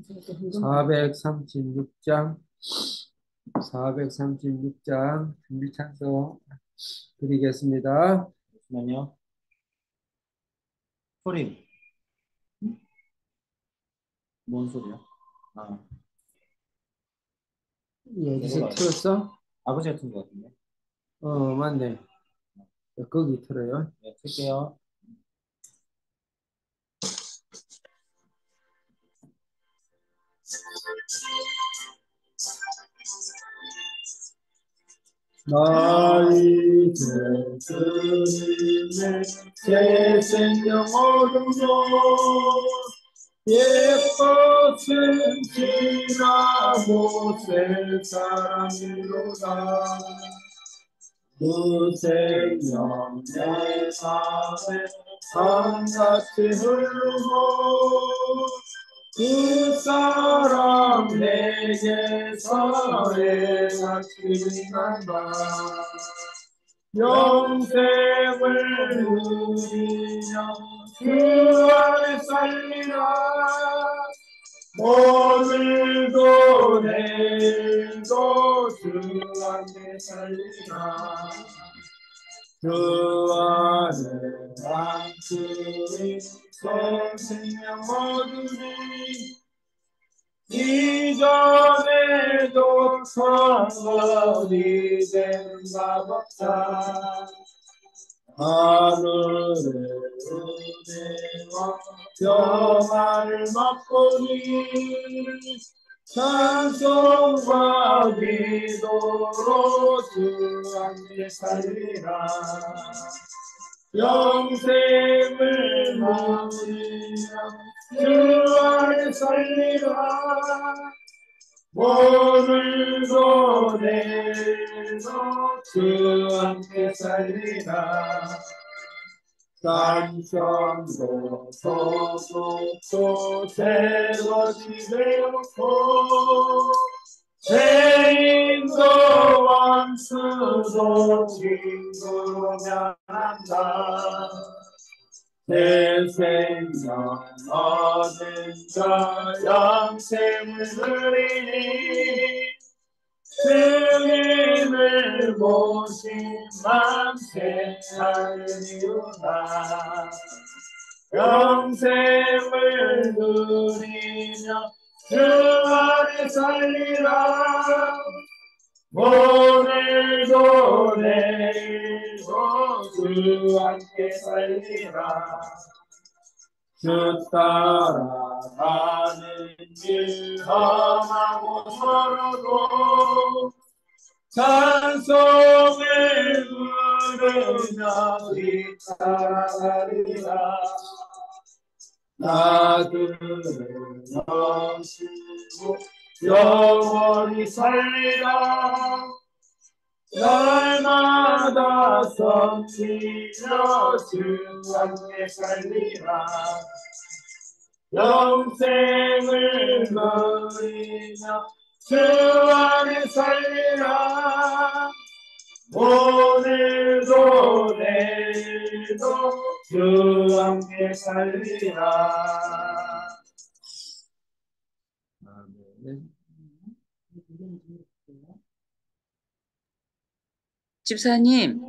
436장 436장 준비 찬송 드리겠습니다. 잠시만요. 소리. 뭔 소리야? 아, 어디서 틀었어? 아버지가 튼 것 같은데. 맞네. 거기 틀어요. 네, 틀게요. 나의 주님의 새 생명 얻음로 옛것은 지나고 새 사랑이로다 그 생명 내 삶에 강같이 흐르고 그 사람 내게서 애같이 난다 영생을 누리며 그 안에 살리라 오늘도 내일도 주 안에 살리라 주 안에 안주니 생명 얻으니 이전에도 선거리 된 값없다 하늘의 은혜와 평안을 맛보니 찬송과 기도로 주 안에 살리라 영생을 누리며 주 안에 살리라 오늘도 내일도 주 함께 살리라 산천도 소속도 새것이 되었고 죄인도 원수도 친구로 면한다 내 생명 얻은 자 영생을 누리니 주님을 모신 만세 하리로다 영생을 누리며 주 안에 살리라 오늘도 내일도 주 함께 살리라 주 따라가는 길 험하고 멀어도 찬송을 부르며 뒤따라가리라 나들을 넘치고 영원히 살리라 날마다 섬기며 주 함께 살리라 영생을 누리며 주 안에 살리라 오늘도 내일도 주 함께 살리라 아멘. 집사님,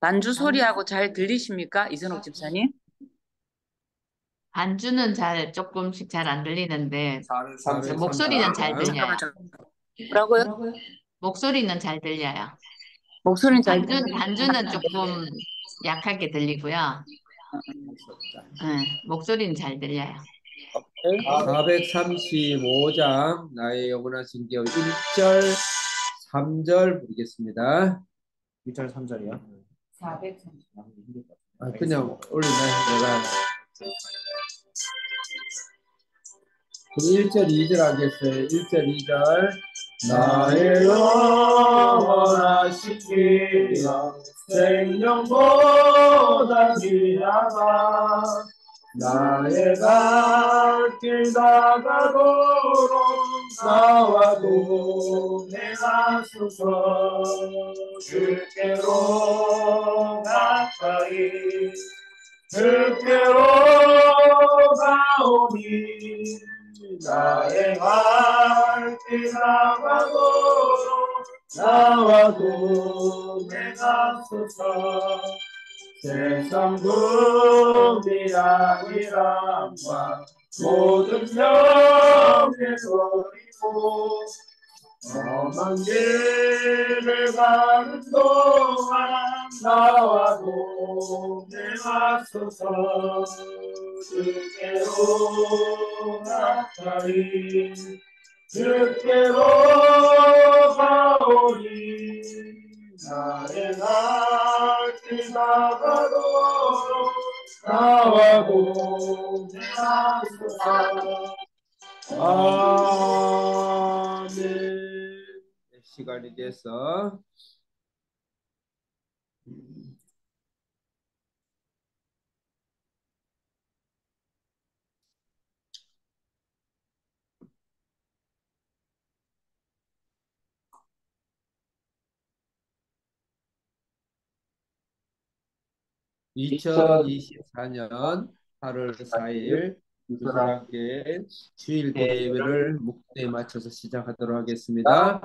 반주 소리하고 잘 들리십니까? 이선옥 집사님? 반주는 조금씩 잘 안 들리는데 목소리는 잘 들려요. 뭐라고요? 목소리는 잘 들려요. 목소리는 잘 반주는 조금 약하게 들리고요. 목소리는 잘 들려요. 435장 나의 영원한 신기호 1절 3절 부르겠습니다. 1절 3절이요? 430. 그냥 올리네 내가 1절 2절 하겠어요. 1절 2절 나의 영원한 신기호 생명보다 귀하다 나의 갈 길 다가도록 나와 동행하소서 주께로 가까이 주께로 가오니 나의 갈길 나가도록 나와도 내가 서서 세상 분이 아니란과 모든 병에 버리고 험한 길을 가는 동안 나와도 내가 서서 주께로 가까이 주께로 가오리 나의 날길 나가도록 나와도 내가 서서 아멘. 시간이 돼서 (2024년 8월 4일) 유소랑교회 주일교회 예배를 목표에 맞춰서 시작하도록 하겠습니다.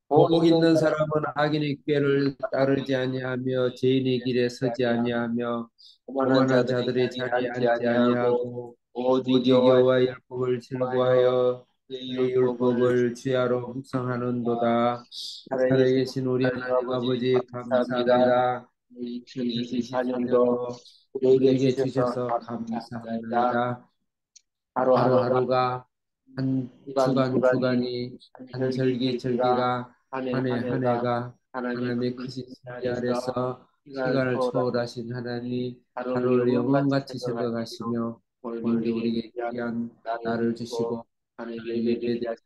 복 있는 사람은 악인의 꾀를 따르지 아니하며 죄인의 길에 서지 아니하며 오만한 자들의 자리에 앉지 아니하고 오직 여호와의 율법을 즐거워하여 그의 율법을 주야로 묵상하는도다. 살아계신 우리 하나님 아버지 감사합니다. 2024년도 우리에게 주셔서 감사합니다. 하루하루가 한 주간이 한 절기가 한 해가 하나님의 크신 섭리 아래서 시간을 초월하신 하나님 하루를 영원같이 생각하시며 오늘도 우리에게 귀한 날을 주시고 하나님 예배에 대해서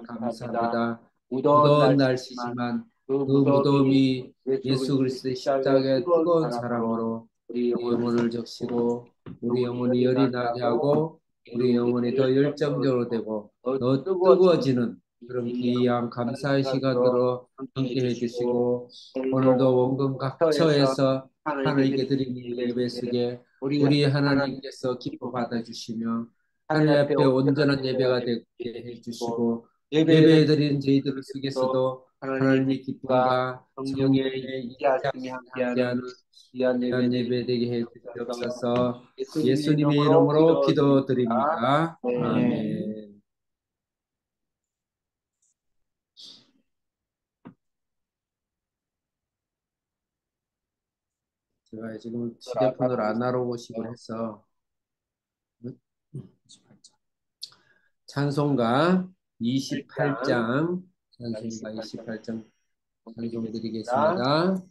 감사합니다. 무더운 날씨지만 그 무더움이 예수 그리스도의 십자가의 뜨거운 사랑으로 우리 영혼을 적시고 우리 영혼이 열이 나게 하고 우리 영혼이 더 열정적으로 되고 더 뜨거워지는 그런 귀한 감사의 시간으로 함께 해주시고 오늘도 원금 각처에서 하나님께 드리는 예배 속에 우리 하나님께서 기뻐 받아주시며 하늘 앞에 온전한 예배가 되게 해주시고 예배 드리는 저희들 속에서도 하나님의 기쁨과 성령의 인자하심이 함께하는 귀한 예배 되게 해주시옵소서. 예수님의 이름으로 기도드립니다. 아멘. 제가 지금 휴대폰으로 아날로그식으로 해서 찬송가 28장 찬송 드리겠습니다.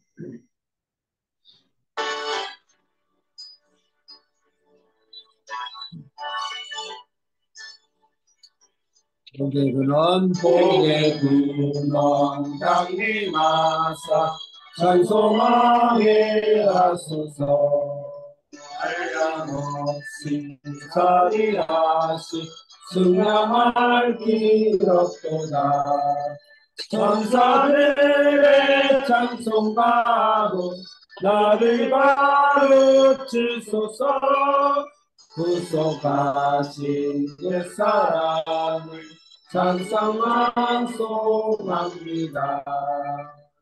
복의 근원 복의 근원 장미마사 찬송하게 하소서 한량없이 자리하시 승량할 길 없도다 천사들의 찬송가로 나를 가르치소서 구속하신 옛사람을 찬송합니다.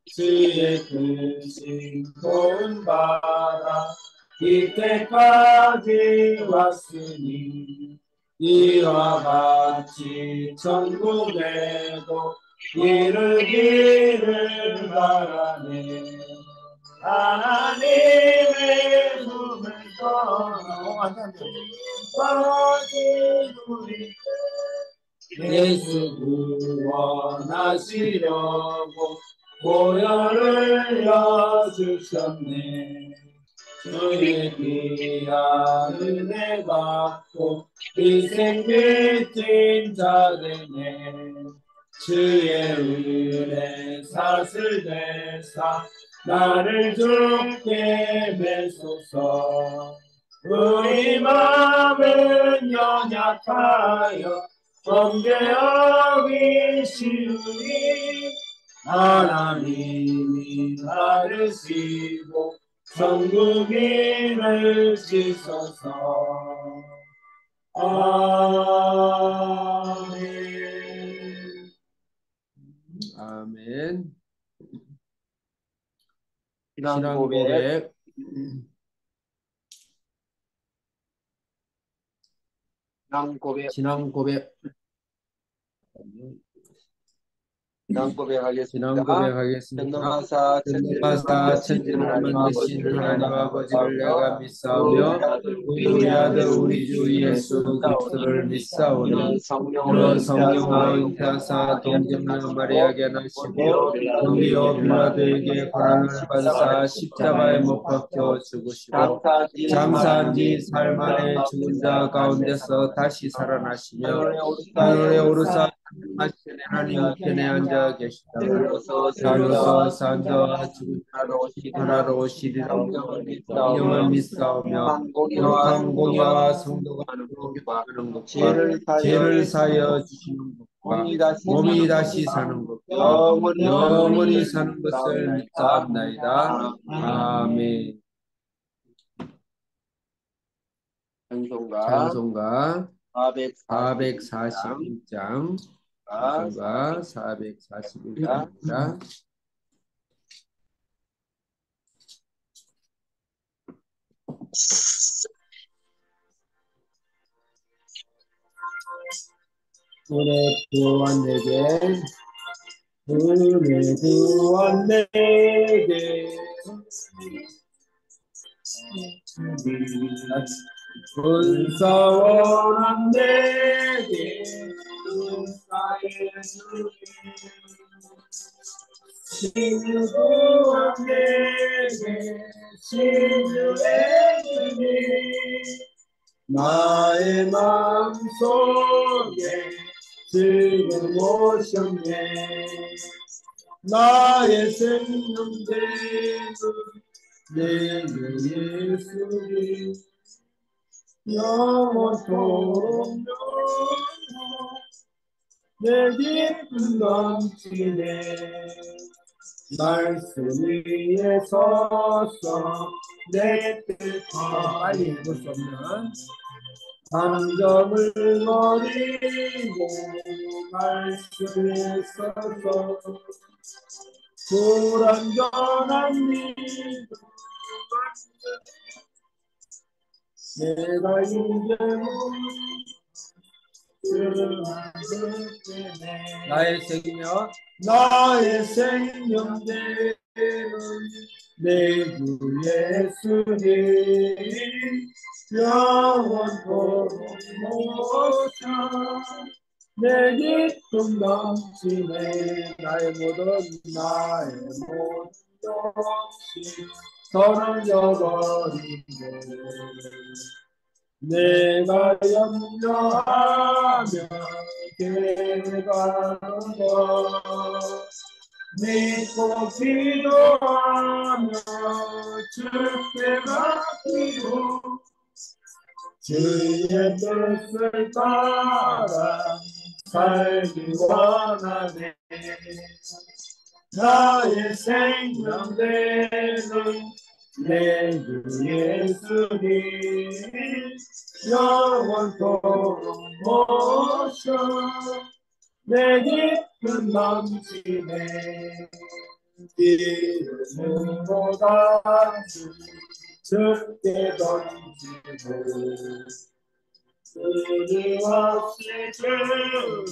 주의 크신 도움받아 이때까지 왔으니 이와 같이 천국에도 이르기를 바라네. 하나님의 품을 떠나 빠진 우리 예수 구원하시려고 보혈을 여주셨네. 주의 귀한 은혜 받고 인생 빚진 자되네. 주의 은혜 사슬 되사 나를 죽게 매소서. 우리 마음은 연약하여 범죄하기 쉬우니 하나님이 나르시고 천국인을 지소서. 아멘. 내겐 신앙 신앙 고백. 고백. 신앙 고백. 신앙 고백. 신앙 고백하겠습니다. 신앙 고백하겠습니다. 전능하사 전능하사 천지를 만드신 하나님 아버지를 내가 믿사오며 우리 아들 우리 주 예수 그리스도를 믿사오니 이는 성령으로 잉태하사 동정녀 마리아에게 나시고 본디오 빌라도에게 고난을 받으사 십자가에 못 박혀 죽으시고 장사한 지 사흘 만에 죽은 자 가운데서 다시 살아나시며 하늘에 오르사 하나님 우편에 앉아 계시다. 달로서 산자와 죽은 하나로 오시리라. 성령을 믿사오며 거룩한 공의와 성도가 교통하는 것과 죄를 사하여 주시는 것과 몸이 다시 사는 것과 영원히 사는 것을 믿사옵나이다. 아멘. 찬송가 441장 찬송가 441장입니다. 은혜 구원 내게 은혜 구원 내게 군사원한 내게 신유구원 내게 신유의 주님 나의 마음속에 지금 오셨네 나의 생명되는 내 예수님 영원토록 내 기쁨 넘치네 말씀 위에 서서 내 뜻과 빨리 읽을 수 없는 감정을 버리고 말씀에 서서 불완전한 믿음 내가 이제 나의 생명 되는 내 주 예수님 영원토록 모셔 내 기쁨 넘치네 나의 모든 것이 떨어져버리네 내가 염려하며 깨달은 것 믿고 기도하며 주께 맡기고 주의 뜻을 따라 살기 원하네 나의 생명 되는 내 주 예수님 영원토록 모셔 내 기쁨 넘치네 이름보다 주께 던지고 끊임없이 주를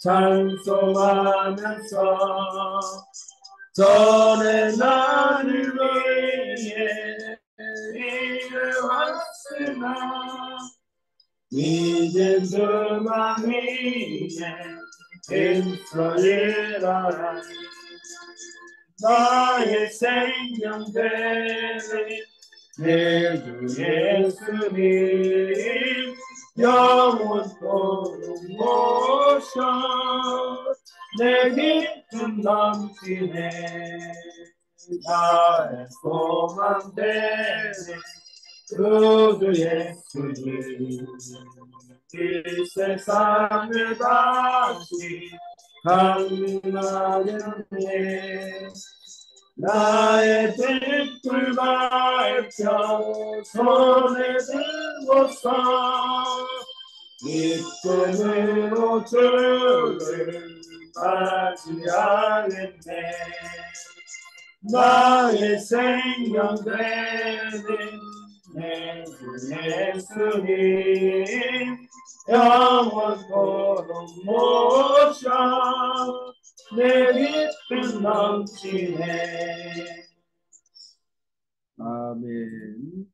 찬송하면서 전에 나를 위해 일해왔으나 이젠 그만 위에 힘써이라 나의 생명 되는 내 주 예수님 영원토록 모셔 내 기쁨 넘치네 나의 소망 되는 주 예수님 이 세상을 다시 강림하겠네 나의 빛을 밝혀 손에 들고서 기쁨으로 주를 맞이하겠네. 나의 생명 되는 내 주 예수님 영원토록 모셔 내 기쁨 넘치네. 아멘.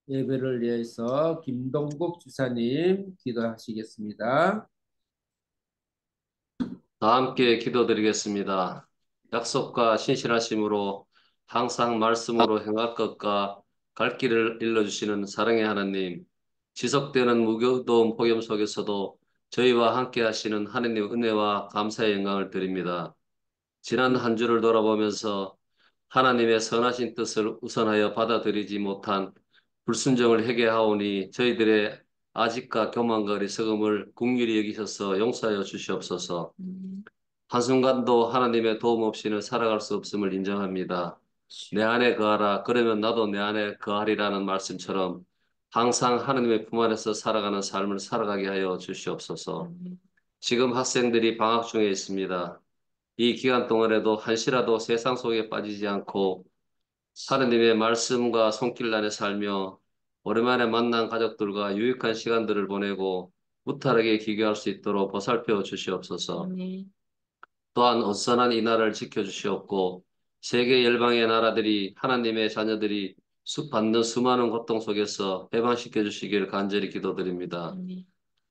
예배를 위해서 김동국 주사님 기도하시겠습니다. 다 함께 기도드리겠습니다. 약속과 신실하심으로 항상 말씀으로 행할 것과 갈 길을 일러주시는 사랑의 하나님, 지속되는 무교도운 폭염 속에서도 저희와 함께 하시는 하나님의 은혜와 감사의 영광을 드립니다. 지난 한 주를 돌아보면서 하나님의 선하신 뜻을 우선하여 받아들이지 못한 불순종을 회개하오니 저희들의 아직과 교만과 어리석음을 긍휼히 여기셔서 용서하여 주시옵소서. 한순간도 하나님의 도움 없이는 살아갈 수 없음을 인정합니다. 내 안에 거하라, 그러면 나도 내 안에 거하리라는 말씀처럼 항상 하나님의 품 안에서 살아가는 삶을 살아가게 하여 주시옵소서. 지금 학생들이 방학 중에 있습니다. 이 기간 동안에도 한시라도 세상 속에 빠지지 않고 하느님의 말씀과 손길 안에 살며 오랜만에 만난 가족들과 유익한 시간들을 보내고 무탈하게 기교할 수 있도록 보살펴 주시옵소서. 또한 어선한 이 나라를 지켜주시옵고 세계 열방의 나라들이 하나님의 자녀들이 받는 수많은 고통 속에서 해방시켜 주시길 간절히 기도드립니다.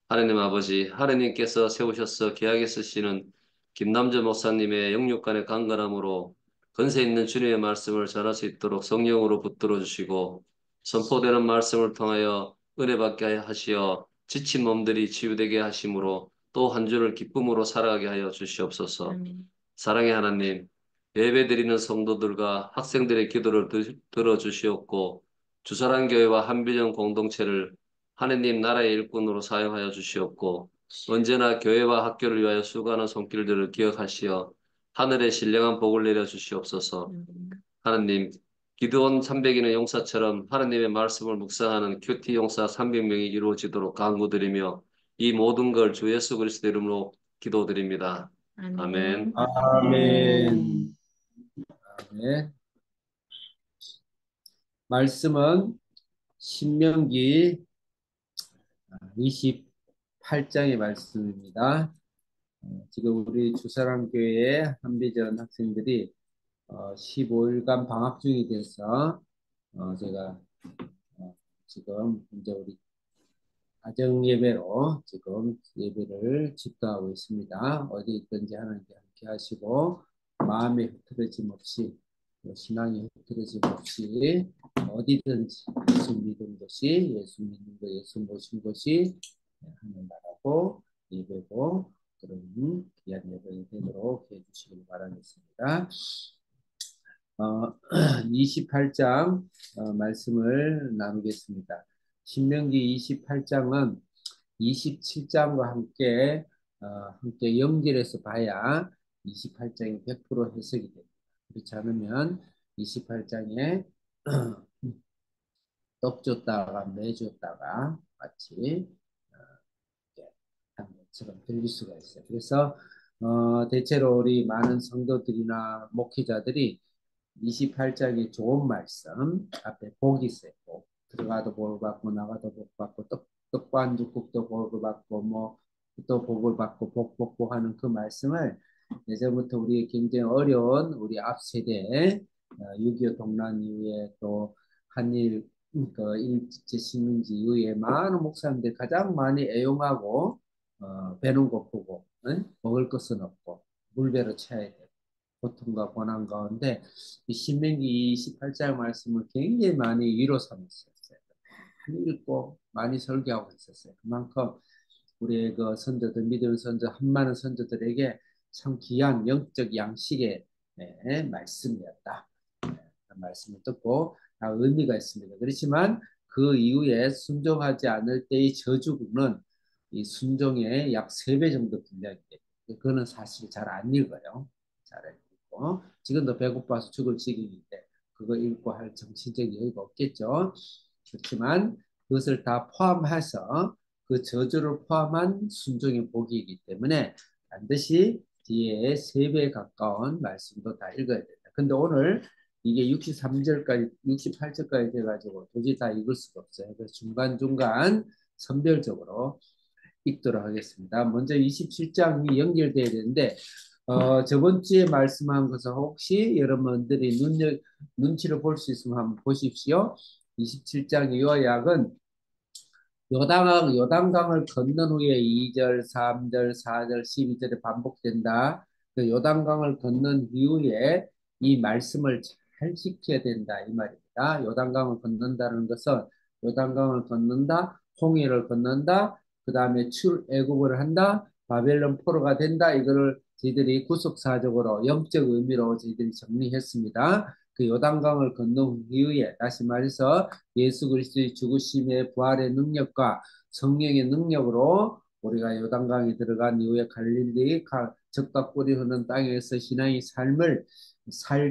하나님 아버지, 하나님께서 세우셔서 귀하게 쓰시는 김남재 목사님의 영육간의 강건함으로 건세 있는 주님의 말씀을 전할 수 있도록 성령으로 붙들어 주시고 선포되는 말씀을 통하여 은혜 받게 하시어 지친 몸들이 치유되게 하심으로 또 한 주를 기쁨으로 살아가게 하여 주시옵소서. 사랑의 하나님, 예배드리는 성도들과 학생들의 기도를 들어주시옵고 주사랑교회와 한비전 공동체를 하느님 나라의 일꾼으로 사용하여 주시옵고 언제나 교회와 학교를 위하여 수고하는 손길들을 기억하시어 하늘의 신령한 복을 내려 주시옵소서. 하느님, 기드온 300인의 용사처럼 하느님의 말씀을 묵상하는 큐티 용사 300명이 이루어지도록 간구드리며 이 모든 걸 주 예수 그리스도 이름으로 기도드립니다. 아멘. 아멘. 아멘. 말씀은 신명기 28장의 말씀입니다. 지금 우리 주사랑교회 한비전 학생들이 15일간 방학 중이 돼서 제가 지금 이제 우리 가정 예배로 지금 예배를 집도하고 있습니다. 어디 있든지 하나님께 함께 하시고 마음의 흐트러짐 없이 신앙의 흐트러짐 없이 어디든지 예수 믿은 것이 예수 믿는 것 예수 모신 것이 하는 나라고 예배고 그런 귀한 예배가 되도록 해주시길 바라겠습니다. 28장 말씀을 나누겠습니다. 신명기 28장은 27장과 함께 연결해서 봐야 28장이 100% 해석이 됩니다. 그렇지 않으면 28장에 떡 줬다가 매 줬다가 같이 한 것처럼 들릴 수가 있어요. 그래서 대체로 우리 많은 성도들이나 목회자들이 28장의 좋은 말씀 앞에 복이 있어요. 복. 들어가도 복을 받고 나가도 복 받고 떡과 안주국도 복을 받고 뭐 또 복을 받고 복복복 하는 그 말씀을 예전부터 우리 굉장히 어려운 우리 앞 세대 6.25 동란 이후에 또 한일 그 일제 식민지 이후에 많은 목사님들 가장 많이 애용하고 배는 고프고 먹을 것은 없고 물배로 채워야 되고 고통과 고난 가운데 이 신명기 28장 말씀을 굉장히 많이 위로 삼았어요. 많이 읽고 많이 설교하고 있었어요. 그만큼 우리의 그 선조들 믿음 선조 한 많은 선조들에게 참 귀한 영적 양식의 말씀이었다. 그 말씀을 듣고 다 의미가 있습니다. 그렇지만 그 이후에 순종하지 않을 때의 저주는 이 순종의 약 3배 정도 분량이 됩니다. 그거는 사실 잘 안 읽어요. 잘 읽고 지금도 배고파서 죽을 지경인데 그거 읽고 할 정신적인 여유가 없겠죠. 그렇지만 그것을 다 포함해서 그 저주를 포함한 순종의 복이기 때문에 반드시 뒤에 3배 가까운 말씀도 다 읽어야 된다. 근데 오늘 이게 63절까지, 68절까지 돼가지고 도저히 다 읽을 수가 없어요. 그래서 중간중간 선별적으로 읽도록 하겠습니다. 먼저 27장이 연결돼야 되는데, 저번 주에 말씀한 것을 혹시 여러분들이 눈치를 볼 수 있으면 한번 보십시오. 27장 요약은 요단강을 건넌 후에 2절, 3절, 4절, 12절에 반복된다. 그 요단강을 건넌 이후에 이 말씀을 잘 지켜야 된다 이 말입니다. 요단강을 건넌다는 것은 요단강을 건넌다, 홍해를 건넌다, 그 다음에 출애굽을 한다, 바벨론 포로가 된다. 이거를 저희들이 구속사적으로 영적 의미로 저희들이 정리했습니다. 그 요단강을 건넌 이후에 다시 말해서 예수 그리스도의 죽으심의 부활의 능력과 성령의 능력으로 우리가 요단강에 들어간 이후에 갈릴리 적과 꿀이 흐르는 땅에서 신앙의 삶을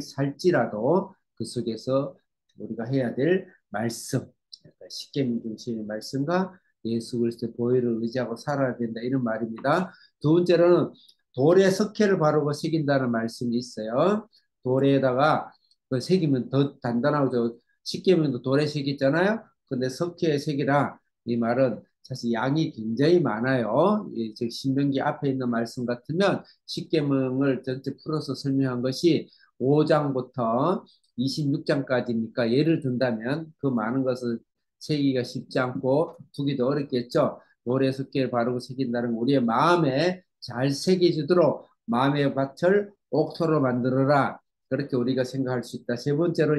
살지라도 그 속에서 우리가 해야 될 말씀, 그러니까 십계명 중심의 말씀과 예수 그리스도의 보혈을 의지하고 살아야 된다 이런 말입니다. 두 번째로는 돌에 석회를 바르고 새긴다는 말씀이 있어요. 돌에다가 그 새기면 더 단단하고 십계명도 돌에 새겼잖아요. 근데 석회에 새기라 이 말은 사실 양이 굉장히 많아요. 즉 신명기 앞에 있는 말씀 같으면 십계명을 전체 풀어서 설명한 것이 5장부터 26장까지니까 예를 든다면 그 많은 것을 새기가 쉽지 않고 두기도 어렵겠죠. 돌에 석회를 바르고 새긴다는 우리의 마음에 잘 새겨지도록 마음의 밭을 옥토로 만들어라. 그렇게 우리가 생각할 수 있다. 세 번째로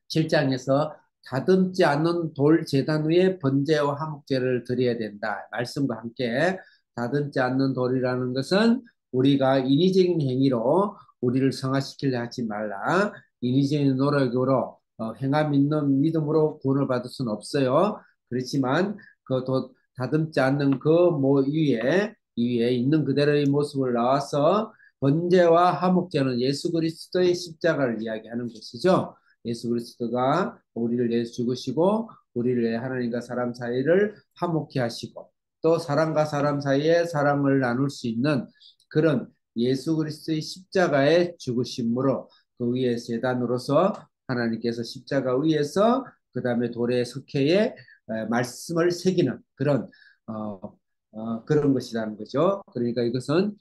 27장에서 다듬지 않는 돌 제단 위에 번제와 화목제를 드려야 된다. 말씀과 함께 다듬지 않는 돌이라는 것은 우리가 인위적인 행위로 우리를 성화시키려 하지 말라. 인위적인 노력으로 행함 있는 믿음으로 구원을 받을 수는 없어요. 그렇지만 다듬지 않는 그 위에 있는 그대로의 모습을 나와서 번제와 화목제는 예수 그리스도의 십자가를 이야기하는 것이죠. 예수 그리스도가 우리를 위해 죽으시고 우리를 위해 하나님과 사람 사이를 화목케 하시고 또 사람과 사람 사이에 사랑을 나눌 수 있는 그런 예수 그리스도의 십자가의 죽으심으로 그 위에 제단으로서 하나님께서 십자가 위에서 그 다음에 돌의 석회에 말씀을 새기는 그런 그런 것이라는 거죠. 그러니까 이것은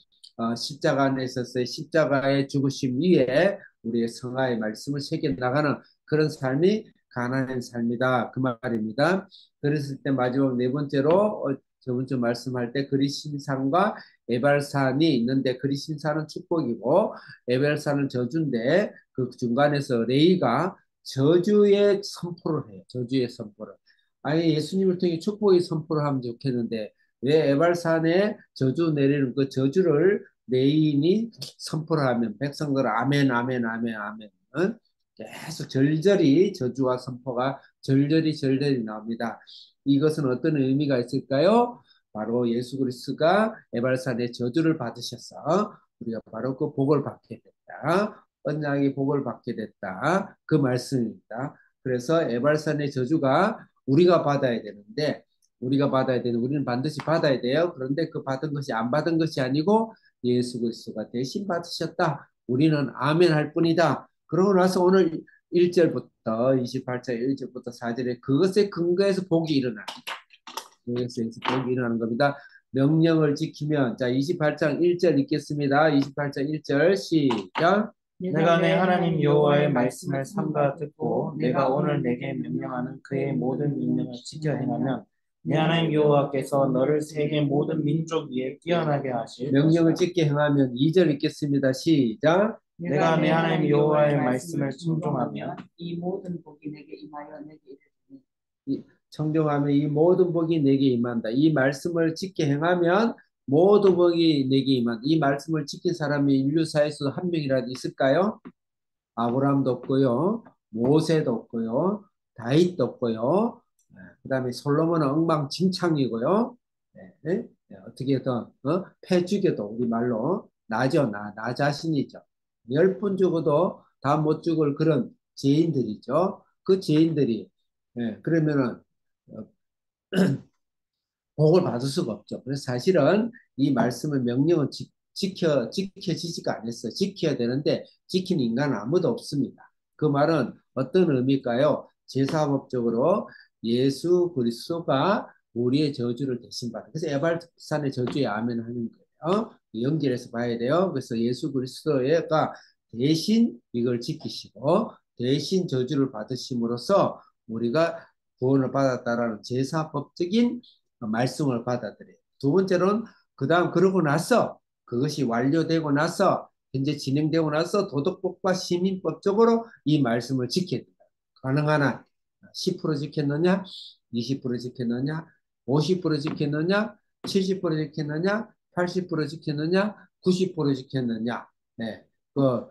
십자가 안에 있어서의 십자가의 죽으심 위에 우리의 성화의 말씀을 새겨 나가는 그런 삶이 가난한 삶이다 그 말입니다. 그랬을 때 마지막 네 번째로 저번 주 말씀할 때 그리심산과 에발산이 있는데 그리심산은 축복이고 에발산은 저주인데 그 중간에서 레이가 저주의 선포를 해요. 저주의 선포를. 아예 예수님을 통해 축복의 선포를 하면 좋겠는데 왜 에발산에 저주 내리는 그 저주를 레인이 선포를 하면 백성들 아멘 아멘 아멘 아멘 계속 절절히 저주와 선포가 절절히 나옵니다. 이것은 어떤 의미가 있을까요? 바로 예수 그리스도가 에발산의 저주를 받으셔서 우리가 바로 그 복을 받게 됐다. 언약의 복을 받게 됐다. 그 말씀입니다. 그래서 에발산의 저주가 우리가 받아야 되는데 우리는 반드시 받아야 돼요. 그런데 그 받은 것이 안 받은 것이 아니고 예수 그리스도가 대신 받으셨다. 우리는 아멘 할 뿐이다. 그러고 나서 오늘 1절부터 28장 1절부터 4절에 그것에 근거해서 복이 일어나. 그것에서 복이 일어나는 겁니다. 명령을 지키면 자 28장 1절 읽겠습니다. 28장 1절 시작. 내가 내 하나님 여호와의 말씀을 삼가 듣고 내가 오늘 내게 명령하는 그의 모든 명령을 지켜 행하면 내 하나님 여호와께서 너를 세계 모든 민족 위에 뛰어나게 하실 명령을 것이다. 지켜 행하면 2절 읽겠습니다. 시작. 내가 내 하나님 여호와의 말씀을 청종하면 이 모든 복이 내게 임하여 내게 이르리니 청종하면 이 모든 복이 내게 임한다. 이 말씀을 지켜 행하면 모든 복이 내게 임한다. 이 말씀을 지킨 사람이 인류사에서 한 명이라도 있을까요? 아브라함도 없고요. 모세도 없고요. 다윗도 없고요. 그 다음에 솔로몬은 엉망진창이고요. 어떻게든 패죽여도 우리 말로 나죠. 나 자신이죠. 10분 죽어도 다 못 죽을 그런 죄인들이죠. 그 죄인들이 그러면은 복을 받을 수가 없죠. 그래서 사실은 이 말씀의 명령은 지켜지지가 않았어요. 지켜야 되는데 지키는 인간은 아무도 없습니다. 그 말은 어떤 의미일까요? 제사법적으로 예수 그리스도가 우리의 저주를 대신 받은. 그래서 에발산의 저주에 아멘 하는 거예요. 연결해서 봐야 돼요. 그래서 예수 그리스도가 대신 이걸 지키시고 대신 저주를 받으심으로써 우리가 구원을 받았다라는 제사법적인 말씀을 받아들여요. 두 번째로는 그 다음 그러고 나서 그것이 완료되고 나서 현재 진행되고 나서 도덕법과 시민법적으로 이 말씀을 지켜야 된다. 가능한 한 10% 지켰느냐, 20% 지켰느냐, 50% 지켰느냐, 70% 지켰느냐, 80% 지켰느냐, 90% 지켰느냐. 네, 그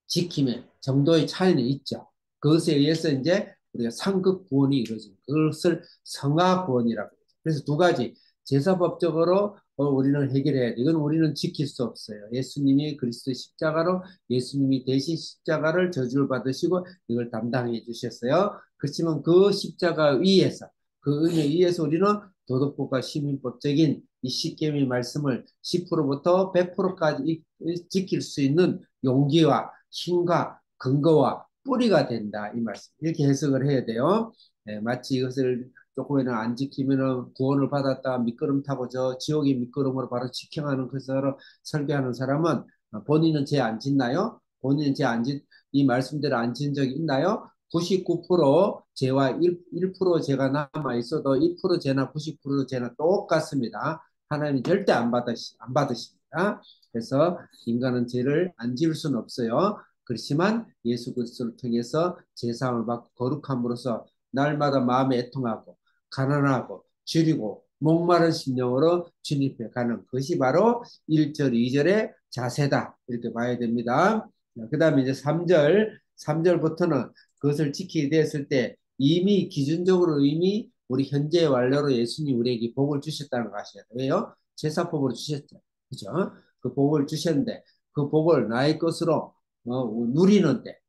지킴의 정도의 차이는 있죠. 그것에 의해서 이제 우리가 상급 구원이 이루어집니다. 그것을 성화 구원이라고 해요. 그래서 두 가지 제사법적으로 우리는 해결해야 돼. 이건 우리는 지킬 수 없어요. 예수님이 그리스도의 십자가로 예수님이 대신 십자가를 저주를 받으시고 이걸 담당해 주셨어요. 그렇지만 그 십자가 위에서 그 은혜 위에서 우리는 도덕법과 시민법적인 이 십계명의 말씀을 10%부터 100%까지 지킬 수 있는 용기와 힘과 근거와 뿌리가 된다 이 말씀. 이렇게 해석을 해야 돼요. 네, 마치 이것을 조금이나 안 지키면은 구원을 받았다 미끄럼 타고 저 지옥의 미끄럼으로 바로 직행하는 것으로 설교하는 사람은 본인은 죄 안 짓나요? 본인은 죄 안 짓, 이 말씀대로 안 지은 적이 있나요? 99% 죄와 1% 죄가 남아 있어도 1% 죄나 90% 죄나 똑같습니다. 하나님이 절대 안 받으십니다. 그래서 인간은 죄를 안 지을 수는 없어요. 그렇지만 예수 그리스도를 통해서 제사함을 받고 거룩함으로써 날마다 마음에 애통하고 가난하고 줄이고 목마른 심령으로 주님께 가는 것이 바로 1절, 2절의 자세다. 이렇게 봐야 됩니다. 그 다음에 이제 3절부터는 그것을 지키게 되었을 때 이미 기준적으로 이미 우리 현재의 완료로 예수님 우리에게 복을 주셨다는 거 아셔야 돼요. 왜요? 제사법으로 주셨죠. 그죠? 그 복을 주셨는데 그 복을 나의 것으로 누리는데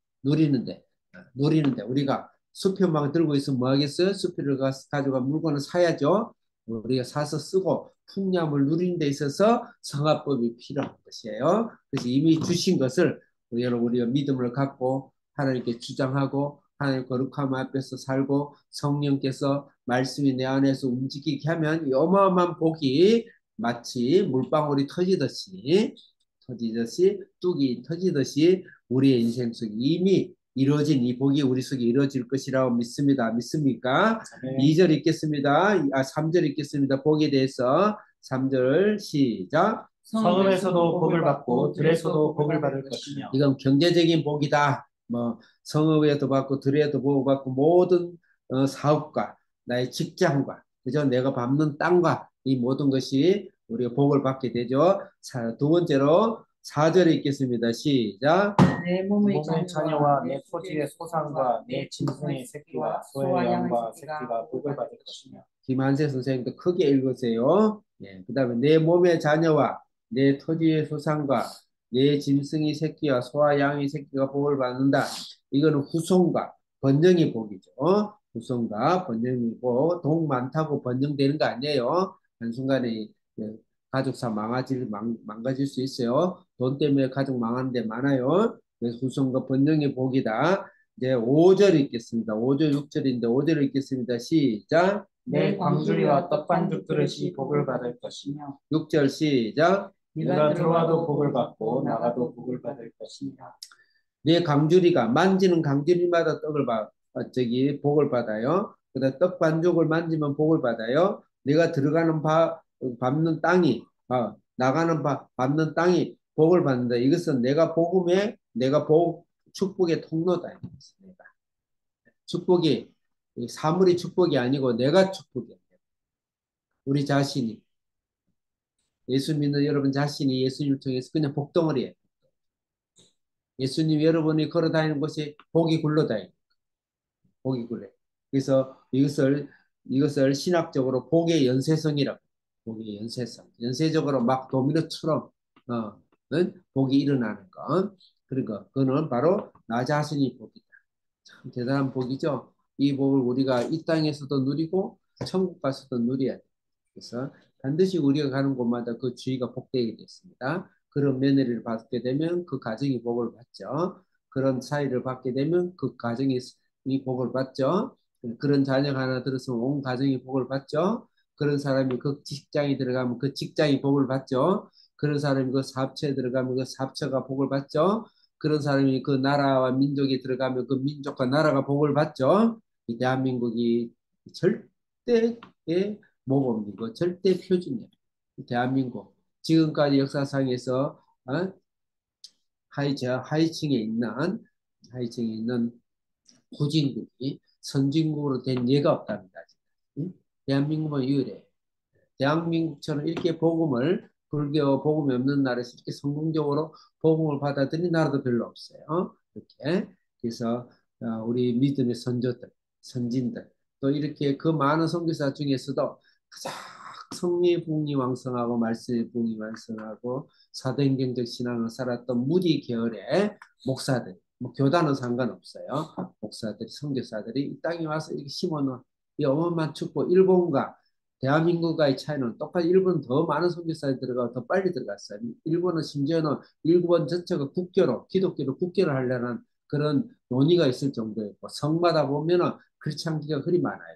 우리가 수표만 들고 있으면 뭐 하겠어요? 수표를 가져가 물건을 사야죠. 우리가 사서 쓰고 풍량을 누리는 데 있어서 성화법이 필요한 것이에요. 그래서 이미 주신 것을 우리가 믿음을 갖고 하나님께 주장하고 하나님 거룩함 앞에서 살고 성령께서 말씀이 내 안에서 움직이게 하면 이 어마어마한 복이 마치 물방울이 터지듯이 뚝이 터지듯이 우리의 인생 속에 이미 이루어진 이 복이 우리 속에 이루어질 것이라고 믿습니다. 믿습니까? 네. 2절 읽겠습니다. 3절 읽겠습니다. 복에 대해서 3절 시작. 성읍에서도 복을 받고 들에서도 복을 받을 것이며. 이건 경제적인 복이다. 뭐 성읍에도 받고 들에도 복을 받고 모든 사업과 나의 직장과 그죠? 내가 밟는 땅과 이 모든 것이 우리가 복을 받게 되죠. 두 번째로 4절에 읽겠습니다. 시작. 내 몸의 몸의 자녀와 내 토지의 소산과 내 짐승의 새끼와 소의 양과 새끼가 복을 받을 것이며. 김한세 선생님도 크게 읽으세요. 예, 그 다음에 내 몸의 자녀와 내 토지의 소산과 내 짐승의 새끼와 소와 양의 새끼가 복을 받는다. 이거는 후손과 번영의 복이죠. 후손과 번영의 복. 돈 많다고 번영되는 거 아니에요. 한순간에 가족사 망가질 수 있어요. 돈 때문에 가족 망하는 데 많아요. 그래서 후손과 번영의 복이다. 이제 5절 읽겠습니다. 5절, 6절인데 5절 읽겠습니다. 시작. 내 광주리와 떡반죽 그릇이 복을 받을 것이며. 6절 시작. 네가 들어와도 복을 받고 나가도 복을 받을 것이며. 내 강주리가 만지는 강주리마다 복을 받아요. 그다음 떡 반죽을 만지면 복을 받아요. 내가 들어가는 밟는 땅이 나가는 밟는 땅이 복을 받는다. 이것은 내가 축복의 통로다. 축복이 사물이 축복이 아니고 내가 축복이야. 우리 자신이 예수 믿는 여러분 자신이 예수님을 통해서 그냥 복덩어리예요. 예수님 여러분이 걸어다니는 곳이 복이 굴러다니는 복이 굴러. 그래서 이것을 신학적으로 복의 연쇄성이라고. 복의 연쇄성. 연쇄적으로 막 도미노처럼 복이 일어나는 것. 그러니까 그거는 바로 나 자신이 복이다. 참 대단한 복이죠. 이 복을 우리가 이 땅에서도 누리고 천국 가서도 누려야 돼. 그래서 반드시 우리가 가는 곳마다 그 주위가 복되게 됐습니다. 그런 며느리를 받게 되면 그 가정이 복을 받죠. 그런 사이를 받게 되면 그 가정이 이 복을 받죠. 그런 자녀가 하나 들어서 온 가정이 복을 받죠. 그런 사람이 그 직장에 들어가면 그 직장이 복을 받죠. 그런 사람이 그 사업처에 들어가면 그 사업처가 복을 받죠. 그런 사람이 그 나라와 민족에 들어가면 그 민족과 나라가 복을 받죠. 이 대한민국이 절대의 모범이고 절대 표준이에요. 대한민국 지금까지 역사상에서 하위층에 있는 후진국이 선진국으로 된 예가 없답니다. 대한민국은 유일해요. 대한민국처럼 이렇게 복음을 불교 복음이 없는 나라에서 이렇게 성공적으로 복음을 받아들인 나라도 별로 없어요. 이렇게 그래서 우리 믿음의 선조들, 선진들 또 이렇게 그 많은 선교사 중에서도 가장 성리의 부흥이 왕성하고 말씀의 부흥이 왕성하고 사도행정적 신앙을 살았던 무디 계열의 목사들, 뭐 교단은 상관없어요. 목사들이 선교사들이 이 땅에 와서 이렇게 심어놓은 이 어마어마한 축복, 일본과 대한민국과의 차이는 똑같이 일본은 더 많은 선교사들이 들어가고 더 빨리 들어갔어요. 일본은 심지어는 일본 전체가 국교로 기독교로 국교를 하려는 그런 논의가 있을 정도였고 성마다 보면은 크리스찬기가 그리 많아요.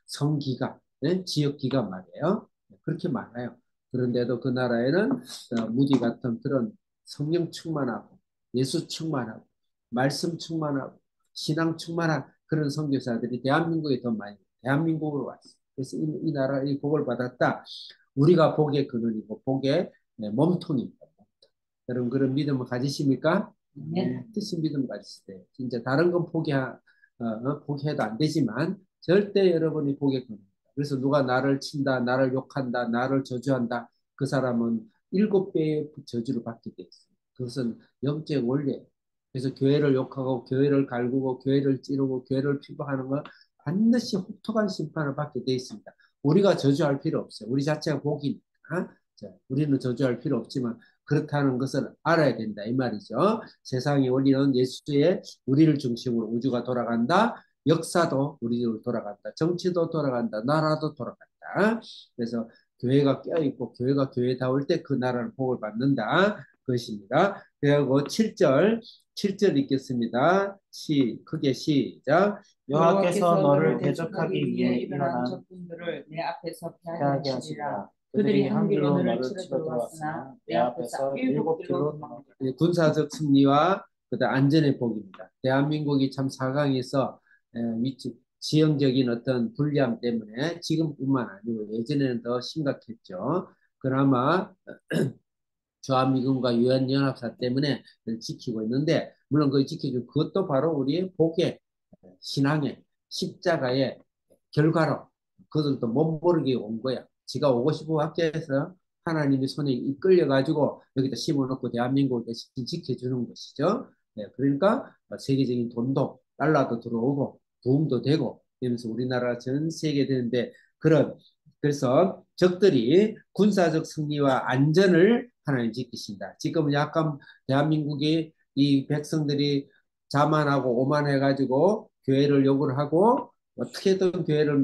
성기가 네? 지역기가 말이에요. 그렇게 많아요. 그런데도 그 나라에는 무디 같은 그런 성령 충만하고 예수 충만하고 말씀 충만하고 신앙 충만한 그런 선교사들이 대한민국에 더 많이 대한민국으로 왔어요. 그래서 이 나라 이 복을 받았다. 우리가 복의 근원이고 복의 몸통입니다. 여러분 그런 믿음을 가지십니까? 뜻인 믿음을 가지세요. 진짜 다른 건 포기해도 안 되지만 절대 여러분이 복의 근원입니다. 그래서 누가 나를 친다, 나를 욕한다, 나를 저주한다. 그 사람은 7배의 저주를 받게 돼 있어요. 그것은 영적 원리예요. 그래서 교회를 욕하고 교회를 갈구고 교회를 찌르고 교회를 피박하는 건 반드시 혹독한 심판을 받게 돼 있습니다. 우리가 저주할 필요 없어요. 우리 자체가 복이니까. 자, 우리는 저주할 필요 없지만 그렇다는 것을 알아야 된다 이 말이죠. 세상의 원리는 예수의 우리를 중심으로 우주가 돌아간다. 역사도 우리로 돌아간다. 정치도 돌아간다. 나라도 돌아간다. 그래서 교회가 껴있고 교회가 교회다울 때 그 나라는 복을 받는다. 그것입니다. 그리고 7절 읽겠습니다. 크게 시작. 여호와께서 너를 대적하기 위해 일어난 일어난 적군들을 내 앞에서 피하게 피하게 하시리라. 하시리라. 그들이 한 길로 너를 너를 치러 치러 들어왔으나 들어왔으나 내 앞에서 7길로 도망하리라. 군사적 승리와 그다음 안전의 복입니다. 대한민국이 참 4강에서 지형적인 어떤 불리함 때문에 지금뿐만 아니고 예전에는 더 심각했죠. 그나마 주한미군과 유엔연합사 때문에 지키고 있는데 물론 그걸 지켜준 그것도 바로 우리의 복의 신앙의 십자가의 결과로 그들도 못 모르게 온 거야. 지가 오고 싶어 학교에서 하나님의 손에 이끌려 가지고 여기다 심어놓고 대한민국을 대신 지켜주는 것이죠. 네, 그러니까 세계적인 돈도 달러도 들어오고 도움도 되고 이러면서 우리나라 전 세계 되는데 그래서 적들이 군사적 승리와 안전을 하나님 지키신다. 지금 약간 대한민국이 이 백성들이 자만하고 오만해가지고 교회를 욕을 하고 어떻게든 교회를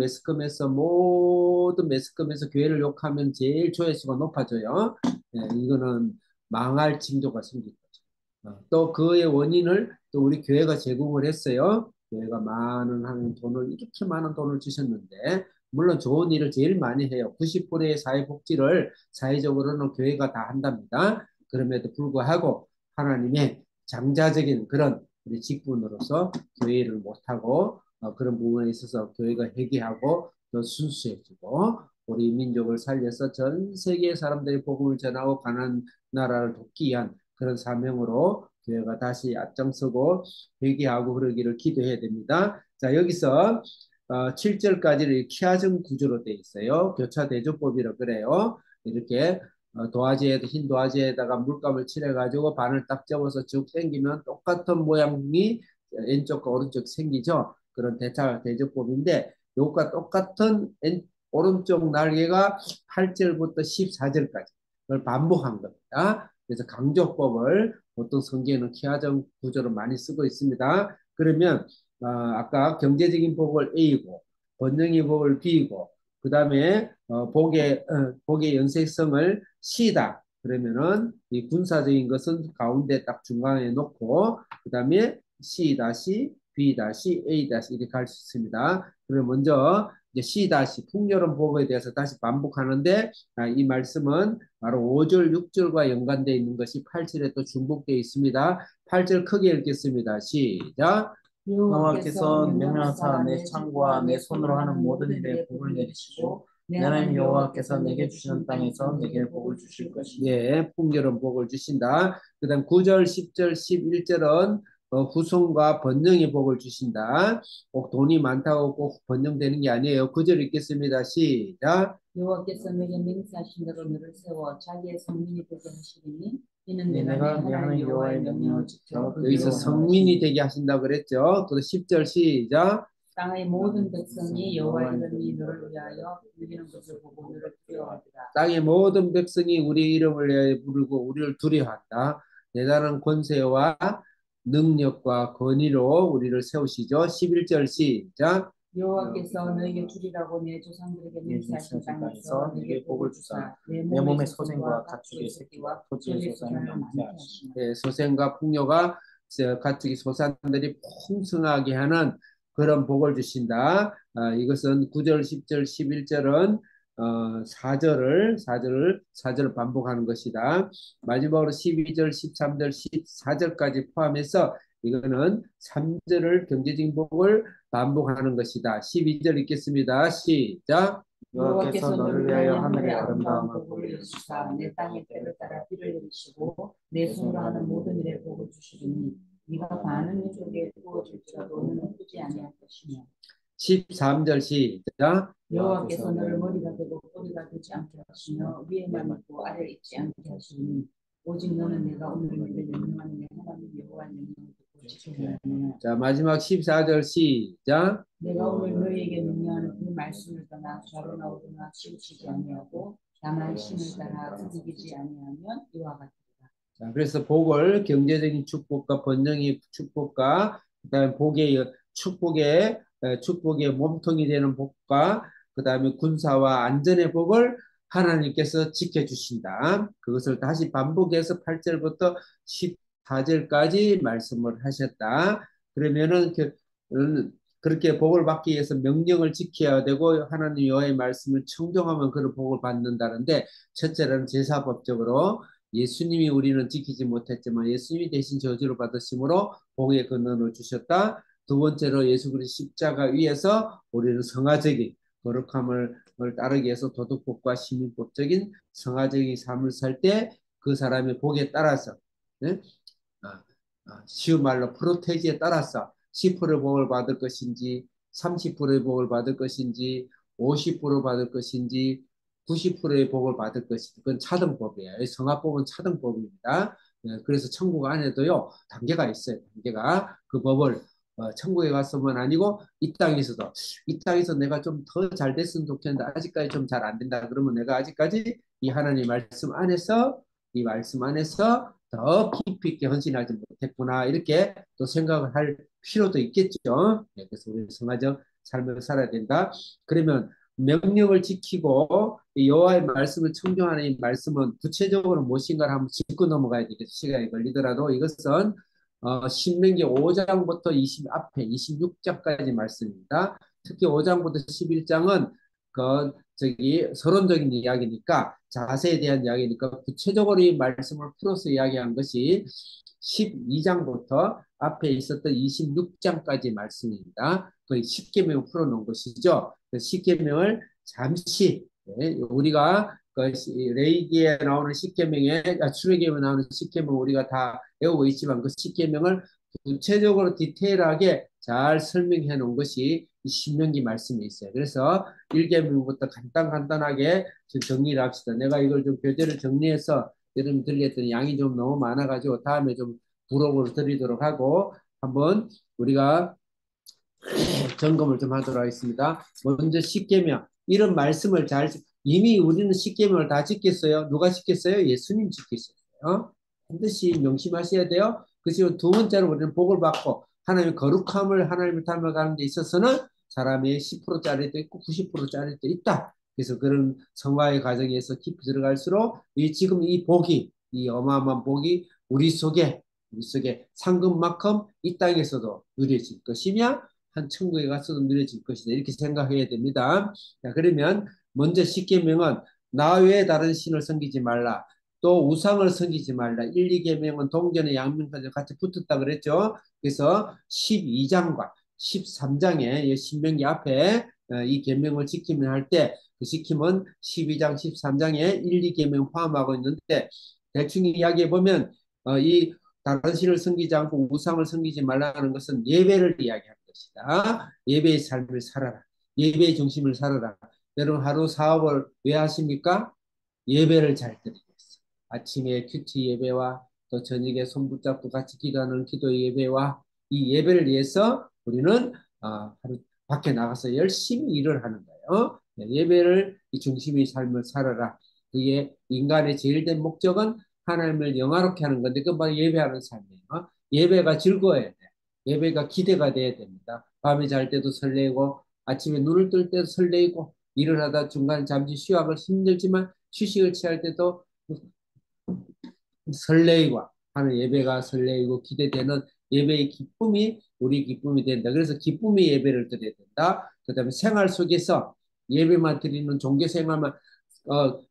모든 매스컴에서 교회를 욕하면 제일 조회수가 높아져요. 네, 이거는 망할 징조가 생길 거죠. 또 그의 원인을 또 우리 교회가 제공을 했어요. 교회가 하나님 돈을 이렇게 많은 돈을 주셨는데 물론 좋은 일을 제일 많이 해요. 90%의 사회복지를 사회적으로는 교회가 다 한답니다. 그럼에도 불구하고 하나님의 장자적인 그런 우리 직분으로서 교회를 못하고 그런 부분에 있어서 교회가 회개하고 더 순수해지고 우리 민족을 살려서 전 세계 사람들이 복음을 전하고 가난 나라를 돕기 위한 그런 사명으로 교회가 다시 앞장서고 회개하고 그러기를 기도해야 됩니다. 자, 여기서 7절까지는 키아정 구조로 되어 있어요. 교차 대조법이라고 그래요. 이렇게 흰 도화지에다가 물감을 칠해가지고 반을 딱 접어서 쭉 당기면 똑같은 모양이 왼쪽과 오른쪽 생기죠. 그런 대조법인데 요것과 똑같은 오른쪽 날개가 8절부터 14절까지 그걸 반복한 겁니다. 그래서 강조법을 보통 성경에는 키아정 구조로 많이 쓰고 있습니다. 그러면 아까 경제적인 복을 A고 번영의 복을 비고 그 다음에 복의 연쇄성을 시다. 그러면은 이 군사적인 것은 가운데 딱 중간에 놓고 그 다음에 C 다시 B 다시 A 다시 이렇게 갈 수 있습니다. 그럼 먼저 이제 C 다시 풍요로운 복에 대해서 다시 반복하는데 이 말씀은 바로 5절, 6절과 연관되어 있는 것이 8절에 또 중복되어 있습니다. 8절 크게 읽겠습니다. 시작. 여호와께서 명령하사 내 창과 내 손으로 하는 모든 일에 복을 내리시고 내 하나님 여호와께서 내게 주시는 땅에서 내게 복을 주실 것이니 예, 풍요로운 복을 주신다. 그 다음 9절, 10절, 11절은 후손과 번영의 복을 주신다. 꼭 돈이 많다고 꼭 번영되는 게 아니에요. 9절 읽겠습니다. 시작. 여호와께서 내게 맹세하신 대로 너를 세워 자기의 성민이 되게 하시리니 이는 내가 내가 내 내 하나님 여호와의 명령을 지켜 여기서 성민이 되게 하신다 그랬죠. 또 10절 시작. 땅의 모든 백성이 여호와 이름이 너를 위하여 불리는 것을 보고 너를 두려워하리라. 땅의 모든 백성이 우리 이름을 위하여 부르고 우리를 두려워한다. 대단한 권세와 능력과 권위로 우리를 세우시죠. 11절 시작. 여호와께서 너에게 주리라고 내 조상들에게 맹세하신 땅에서 내게 복을 주사 내 내 몸의 소생과 소생과 가축의 가축의 새끼와 토지의 소의 소산을 소산을 많게 많게 하시니 하시며 소생과 풍요가 가축이 소산들이 풍성하게 하는 그런 복을 주신다. 이것은 9절, 10절, 11절은 4절을 반복하는 것이다. 마지막으로 12절, 13절, 14절까지 포함해서 이거는 3절을 경제적인 복을 반복하는 것이다. 12절 읽겠습니다. 시작. 여호와께서 너를 위하여 하늘의 아름다움을 복을 주사 내 땅의 때를 따라 비를 내리시고 내 손으로 하는 모든 일에 복을 주시리니 네가 많은 민족에 부어줄지라도 너는 크지 아니할 것이며 13절 시작. 여호와께서 너를 머리가 되고 꼬리가 되지 않게 하시며 위에만 있고 아래 있지 않게 하시니 오직 너는 내가 오늘 너를 명령하는 내 하나님 여호와의 명령을 듣고 지켜야 하느냐. 자, 마지막 14절 시작. 내가 오늘 너희에게 명령하는 그 말씀을 떠나 좌로나 우로나 치우치지 아니하고 다만 신을 따라 움직이지 아니하면 이와 같으리라. 자, 그래서 복을 경제적인 축복과 번영의 축복과 그다음에 축복의 몸통이 되는 복과 그다음에 군사와 안전의 복을 하나님께서 지켜주신다. 그것을 다시 반복해서 8절부터 14절까지 말씀을 하셨다. 그러면은 그렇게 복을 받기 위해서 명령을 지켜야 되고 하나님 여호와의 말씀을 청종하면 그런 복을 받는다는데 첫째는 제사법적으로 예수님이 우리는 지키지 못했지만 예수님이 대신 저주를 받으심으로 복의 근원을 주셨다. 두 번째로 예수 그리스도 십자가 위에서 우리는 성화적인 거룩함을 따르기 위해서 도덕법과 시민법적인 성화적인 삶을 살 때 그 사람의 복에 따라서 네? 쉬운 말로 프로테지에 따라서 10% 복을 받을 것인지 30%의 복을 받을 것인지 50% 받을 것인지 90%의 복을 받을 것인지 그건 차등법이에요. 성화법은 차등법입니다. 그래서 천국 안에도요 단계가 있어요. 단계가 그 법을 천국에 갔으면 아니고 이 땅에서 내가 좀 더 잘 됐으면 좋겠는데 아직까지 좀 잘 안 된다. 그러면 내가 아직까지 이 하나님 말씀 안에서 더 깊이 있게 헌신하지 못했구나 이렇게 또 생각을 할 필요도 있겠죠. 그래서 우리 성화적 삶을 살아야 된다. 그러면 명령을 지키고 여호와의 말씀을 청종하는 이 말씀은 구체적으로 무엇인가를 한번 짚고 넘어가야 되겠죠. 시간이 걸리더라도 이것은 신명기 5장부터 앞에 26장까지 말씀입니다. 특히 5장부터 11장은 서론적인 이야기니까 자세에 대한 이야기니까 구체적으로 이 말씀을 풀어서 이야기한 것이 12장부터 앞에 있었던 26장까지 말씀입니다. 거의 10계명을 풀어놓은 것이죠. 10계명을 잠시 우리가 레위기에 나오는 10계명에 출애굽기에 나오는 10계명 우리가 다 외우고 있지만 그 10계명을 구체적으로 디테일하게 잘 설명해 놓은 것이 이 신명기 말씀에 있어요. 그래서 1계명부터 간단하게 좀 정리를 합시다. 내가 이걸 좀 교재를 정리해서 여러분 들렸더니 양이 좀 너무 많아가지고 다음에 좀 부록으로 드리도록 하고 한번 우리가 점검을 좀 하도록 하겠습니다. 먼저 10계명 이런 말씀을 이미 우리는 10계명을 다 지켰어요. 누가 지켰어요? 예수님 지켰어요. 반드시 명심하셔야 돼요. 그리고 두 번째로 우리는 복을 받고 하나님의 거룩함을 하나님을 닮아가는 데 있어서는 사람이 10%짜리도 있고 90%짜리도 있다. 그래서 그런 성화의 과정에서 깊이 들어갈수록 지금 이 복이, 이 어마어마한 복이 우리 속에 상급만큼 이 땅에서도 누려질 것이며 한 천국에 가서도 누려질 것이다. 이렇게 생각해야 됩니다. 자, 그러면 먼저 십계명은 나 외에 다른 신을 섬기지 말라. 또 우상을 섬기지 말라. 1, 2계명은 동전의 양면까지 같이 붙었다 그랬죠. 그래서 12장과 13장에 신명기 앞에 이 계명을 지키면 할 때 그 지킴은 12장, 13장에 1, 2계명 포함하고 있는데 대충 이야기해 보면 이 다른 신을 섬기지 않고 우상을 섬기지 말라는 것은 예배를 이야기하는 것이다. 예배의 삶을 살아라. 예배의 중심을 살아라. 여러분 하루 사업을 왜 하십니까? 예배를 잘 드리기 위해서. 아침에 큐티 예배와 또 저녁에 손 붙잡고 같이 기도하는 기도 예배와 이 예배를 위해서 우리는 하루 밖에 나가서 열심히 일을 하는 거예요. 예배를 이 중심의 삶을 살아라. 그게 인간의 제일 된 목적은 하나님을 영화롭게 하는 건데 그건 바로 예배하는 삶이에요. 예배가 즐거워야 돼. 예배가 기대가 돼야 됩니다. 밤에 잘 때도 설레고 아침에 눈을 뜰 때도 설레고 일어나다 중간에 잠시 쉬어가고 힘들지만 휴식을 취할 때도 설레이고 하는 예배가 설레이고 기대되는 예배의 기쁨이 우리 기쁨이 된다. 그래서 기쁨의 예배를 드려야 된다. 그 다음에 생활 속에서 예배만 드리는 종교 생활만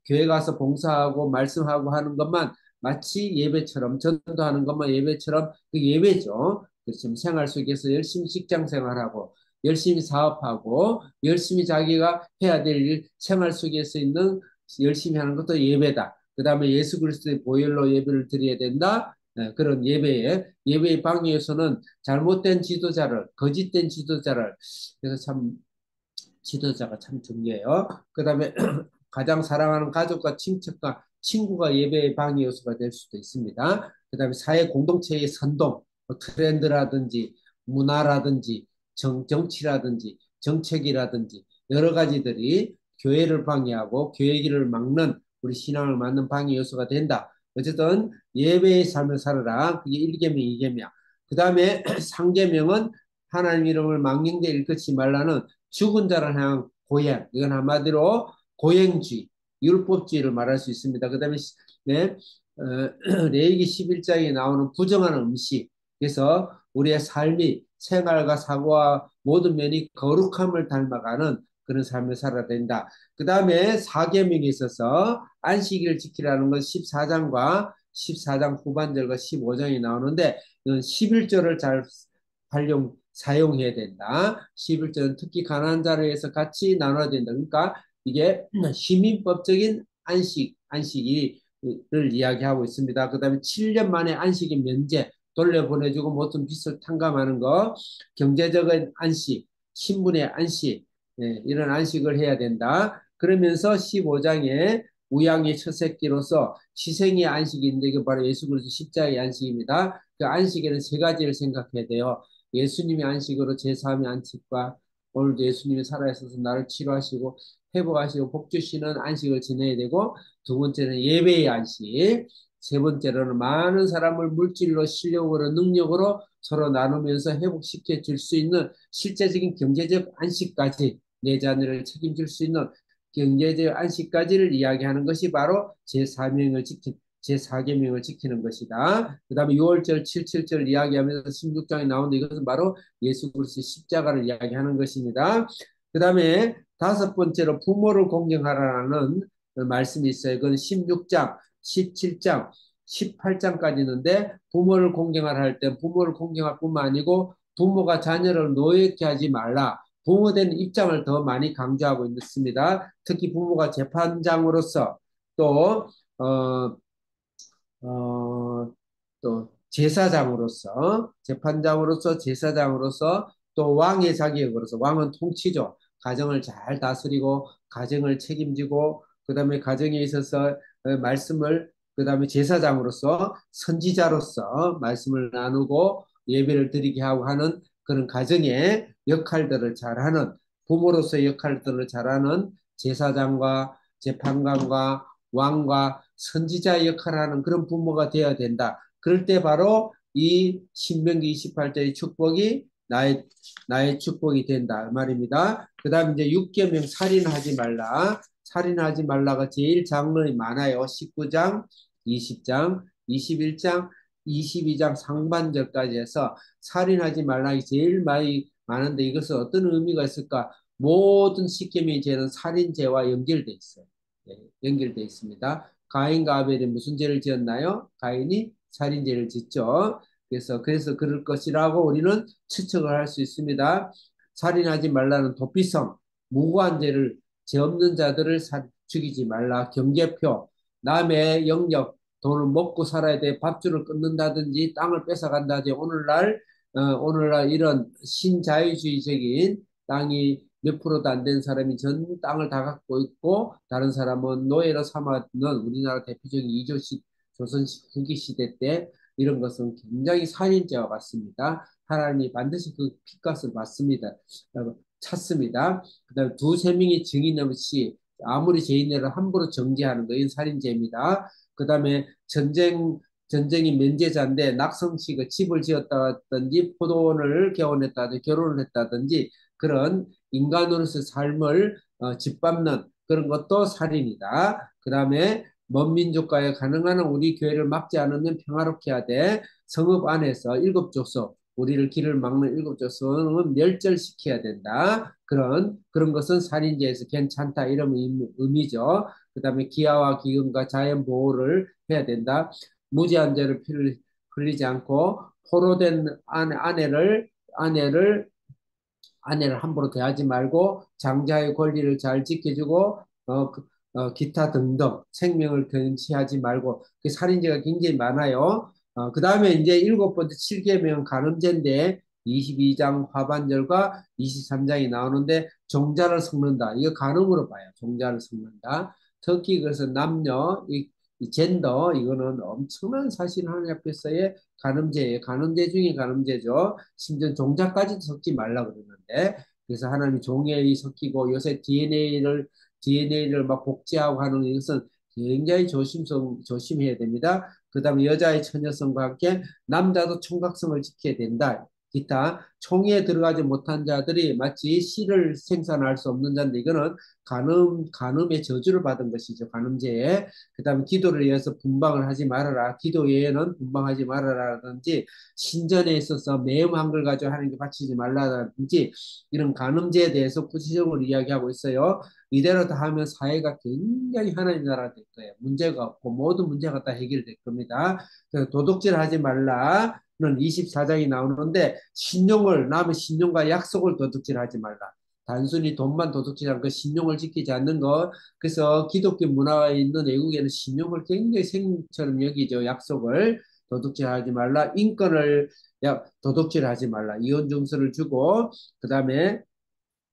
교회 가서 봉사하고 말씀하고 하는 것만 마치 예배처럼 전도하는 것만 예배처럼 그 예배죠. 그렇지만 생활 속에서 열심히 직장 생활하고 열심히 사업하고 열심히 자기가 해야 될 일 생활 속에서 있는 열심히 하는 것도 예배다. 그 다음에 예수 그리스도의 보혈로 예배를 드려야 된다. 그런 예배의 방해에서는 잘못된 지도자를 거짓된 지도자를 그래서 참 지도자가 참 중요해요. 그 다음에 가장 사랑하는 가족과 친척과 친구가 예배의 방해 요소가 될 수도 있습니다. 그 다음에 사회 공동체의 선동, 뭐 트렌드라든지 문화라든지 정치라든지 정책이라든지 여러 가지들이 교회를 방해하고 교회 길을 막는 우리 신앙을 막는 방해 요소가 된다. 어쨌든 예배의 삶을 살아라. 그게 1계명, 2계명. 그 다음에 3계명은 하나님 이름을 망령되 일컫지 말라는 죽은 자를 향한 고행. 이건 한마디로 고행주의, 율법주의를 말할 수 있습니다. 그 다음에 네, 레위기 11장에 나오는 부정한 음식. 그래서 우리의 삶이 생활과 사고와 모든 면이 거룩함을 닮아가는 그런 삶을 살아야 된다. 그 다음에 4계명이 있어서 안식일을 지키라는 건 14장과 14장 후반절과 15장이 나오는데 이건 11절을 잘 사용해야 된다. 11절은 특히 가난한 자를 위해서 같이 나눠야 된다. 그러니까 이게 시민법적인 안식일을 이야기하고 있습니다. 그 다음에 7년 만에 안식일 면제, 돌려보내주고 모든 빚을 탕감하는 거, 경제적인 안식, 신분의 안식, 이런 안식을 해야 된다. 그러면서 15장에 우양의 첫 새끼로서 희생의 안식인데 이게 바로 예수 그리스도 십자가의 안식입니다. 그 안식에는 세 가지를 생각해야 돼요. 예수님의 안식으로 제3의 안식과 오늘도 예수님이 살아있어서 나를 치료하시고 회복하시고 복주시는 안식을 지내야 되고 두 번째는 예배의 안식, 세 번째로는 많은 사람을 물질로 실력으로 능력으로 서로 나누면서 회복시켜 줄 수 있는 실제적인 경제적 안식까지 내 자녀를 책임질 수 있는 경제적 안식까지를 이야기하는 것이 바로 제4계명을 지키는 것이다. 그 다음에 6월절, 7.7절 이야기하면서 16장에 나오는데 이것은 바로 예수 그리스도의 십자가를 이야기하는 것입니다. 그 다음에 다섯 번째로 부모를 공경하라는 말씀이 있어요. 그건 16장, 17장, 18장까지 있는데 부모를 공경하라 할 때 부모를 공경할 뿐만 아니고 부모가 자녀를 노예케 하지 말라. 부모된 입장을 더 많이 강조하고 있습니다. 특히 부모가 재판장으로서 또 또 제사장으로서 또 왕의 자격으로서 왕은 통치죠. 가정을 잘 다스리고 가정을 책임지고 그 다음에 가정에 있어서 말씀을 그 다음에 제사장으로서 선지자로서 말씀을 나누고 예배를 드리게 하고 하는 그런 가정의 역할들을 잘하는 부모로서의 역할들을 잘하는 제사장과 재판관과 왕과 선지자 역할을 하는 그런 부모가 되어야 된다. 그럴 때 바로 이 신명기 28절의 축복이 나의 축복이 된다 그 말입니다. 그 다음 이제 6계명 살인하지 말라. 살인하지 말라가 제일 장르이 많아요. 19장, 20장, 21장, 22장 상반절까지 해서 살인하지 말라가 제일 많이 많은데 이것은 어떤 의미가 있을까? 모든 10계명의 죄는 살인죄와 연결돼 있어요. 네, 연결돼 있습니다. 가인과 아벨이 무슨 죄를 지었나요? 가인이 살인죄를 짓죠. 그래서 그럴 것이라고 우리는 추측을 할 수 있습니다. 살인하지 말라는 도피성, 무고한 죄를 죄 없는 자들을 죽이지 말라. 경계표, 남의 영역, 돈을 먹고 살아야 돼. 밥줄을 끊는다든지 땅을 뺏어간다든지 오늘날 이런 신자유주의적인 땅이 몇 프로도 안 된 사람이 전 땅을 다 갖고 있고 다른 사람은 노예로 삼았는 우리나라 대표적인 이조식 조선식 후기 시대 때 이런 것은 굉장히 살인죄와 같습니다. 하나님이 반드시 그 핏값을 받습니다. 찾습니다. 그다음에 두세 명의 증인 없이 아무리 죄인을 함부로 정죄하는 것은 살인죄입니다. 그다음에 전쟁이 면제자인데 낙성치고 집을 지었다든지 포도원을 개원했다든지 결혼을 했다든지 그런 인간으로서 삶을 짓밟는 그런 것도 살인이다. 그 다음에 먼 민족과의 가능한 우리 교회를 막지 않으면 평화롭게 하되 성읍 안에서 일곱 족속 우리를 길을 막는 일곱 족속은 멸절시켜야 된다. 그런 것은 살인죄에서 괜찮다 이런 의미죠. 그 다음에 기아와 기근과 자연 보호를 해야 된다. 무지한 죄를 피를 흘리지 않고 포로된 아내를 함부로 대하지 말고 장자의 권리를 잘 지켜주고 기타 등등 생명을 경시하지 말고 그 살인죄가 굉장히 많아요. 그 다음에 이제 일곱 번째 7계명 간음죄인데 22장 하반절과 23장이 나오는데 종자를 섞는다. 이거 간음으로 봐요. 종자를 섞는다. 특히 그래서 남녀 이 젠더 이거는 엄청난 사실 하나님 앞에서의 간음죄예요. 간음죄 중에 간음죄죠. 심지어 종자까지도 섞지 말라 그러는데 그래서 하나님이 종에 섞이고 요새 DNA를 막 복제하고 하는 이것은 굉장히 조심해야 됩니다. 그 다음에 여자의 처녀성과 함께 남자도 총각성을 지켜야 된다. 기타 총에 들어가지 못한 자들이 마치 씨를 생산할 수 없는 자인데 이거는 간음의 저주를 받은 것이죠. 간음죄에. 그 다음에 기도를 위해서 분방을 하지 말아라. 기도 외에는 분방하지 말아라든지 신전에 있어서 매음 한글 가지고 하나님께 바치지 말라든지 이런 간음죄에 대해서 구체적으로 이야기하고 있어요. 이대로 다 하면 사회가 굉장히 하나님 나라 될 거예요. 문제가 없고 모든 문제가 다 해결될 겁니다. 도둑질 하지 말라는 24장이 나오는데 남의 신용과 약속을 도둑질하지 말라. 단순히 돈만 도둑질하는 거, 신용을 지키지 않는 것. 그래서 기독교 문화에 있는 외국에는 신용을 굉장히 생명처럼 여기죠. 약속을 도둑질하지 말라. 인권을 도둑질하지 말라. 이혼 증서를 주고 그 다음에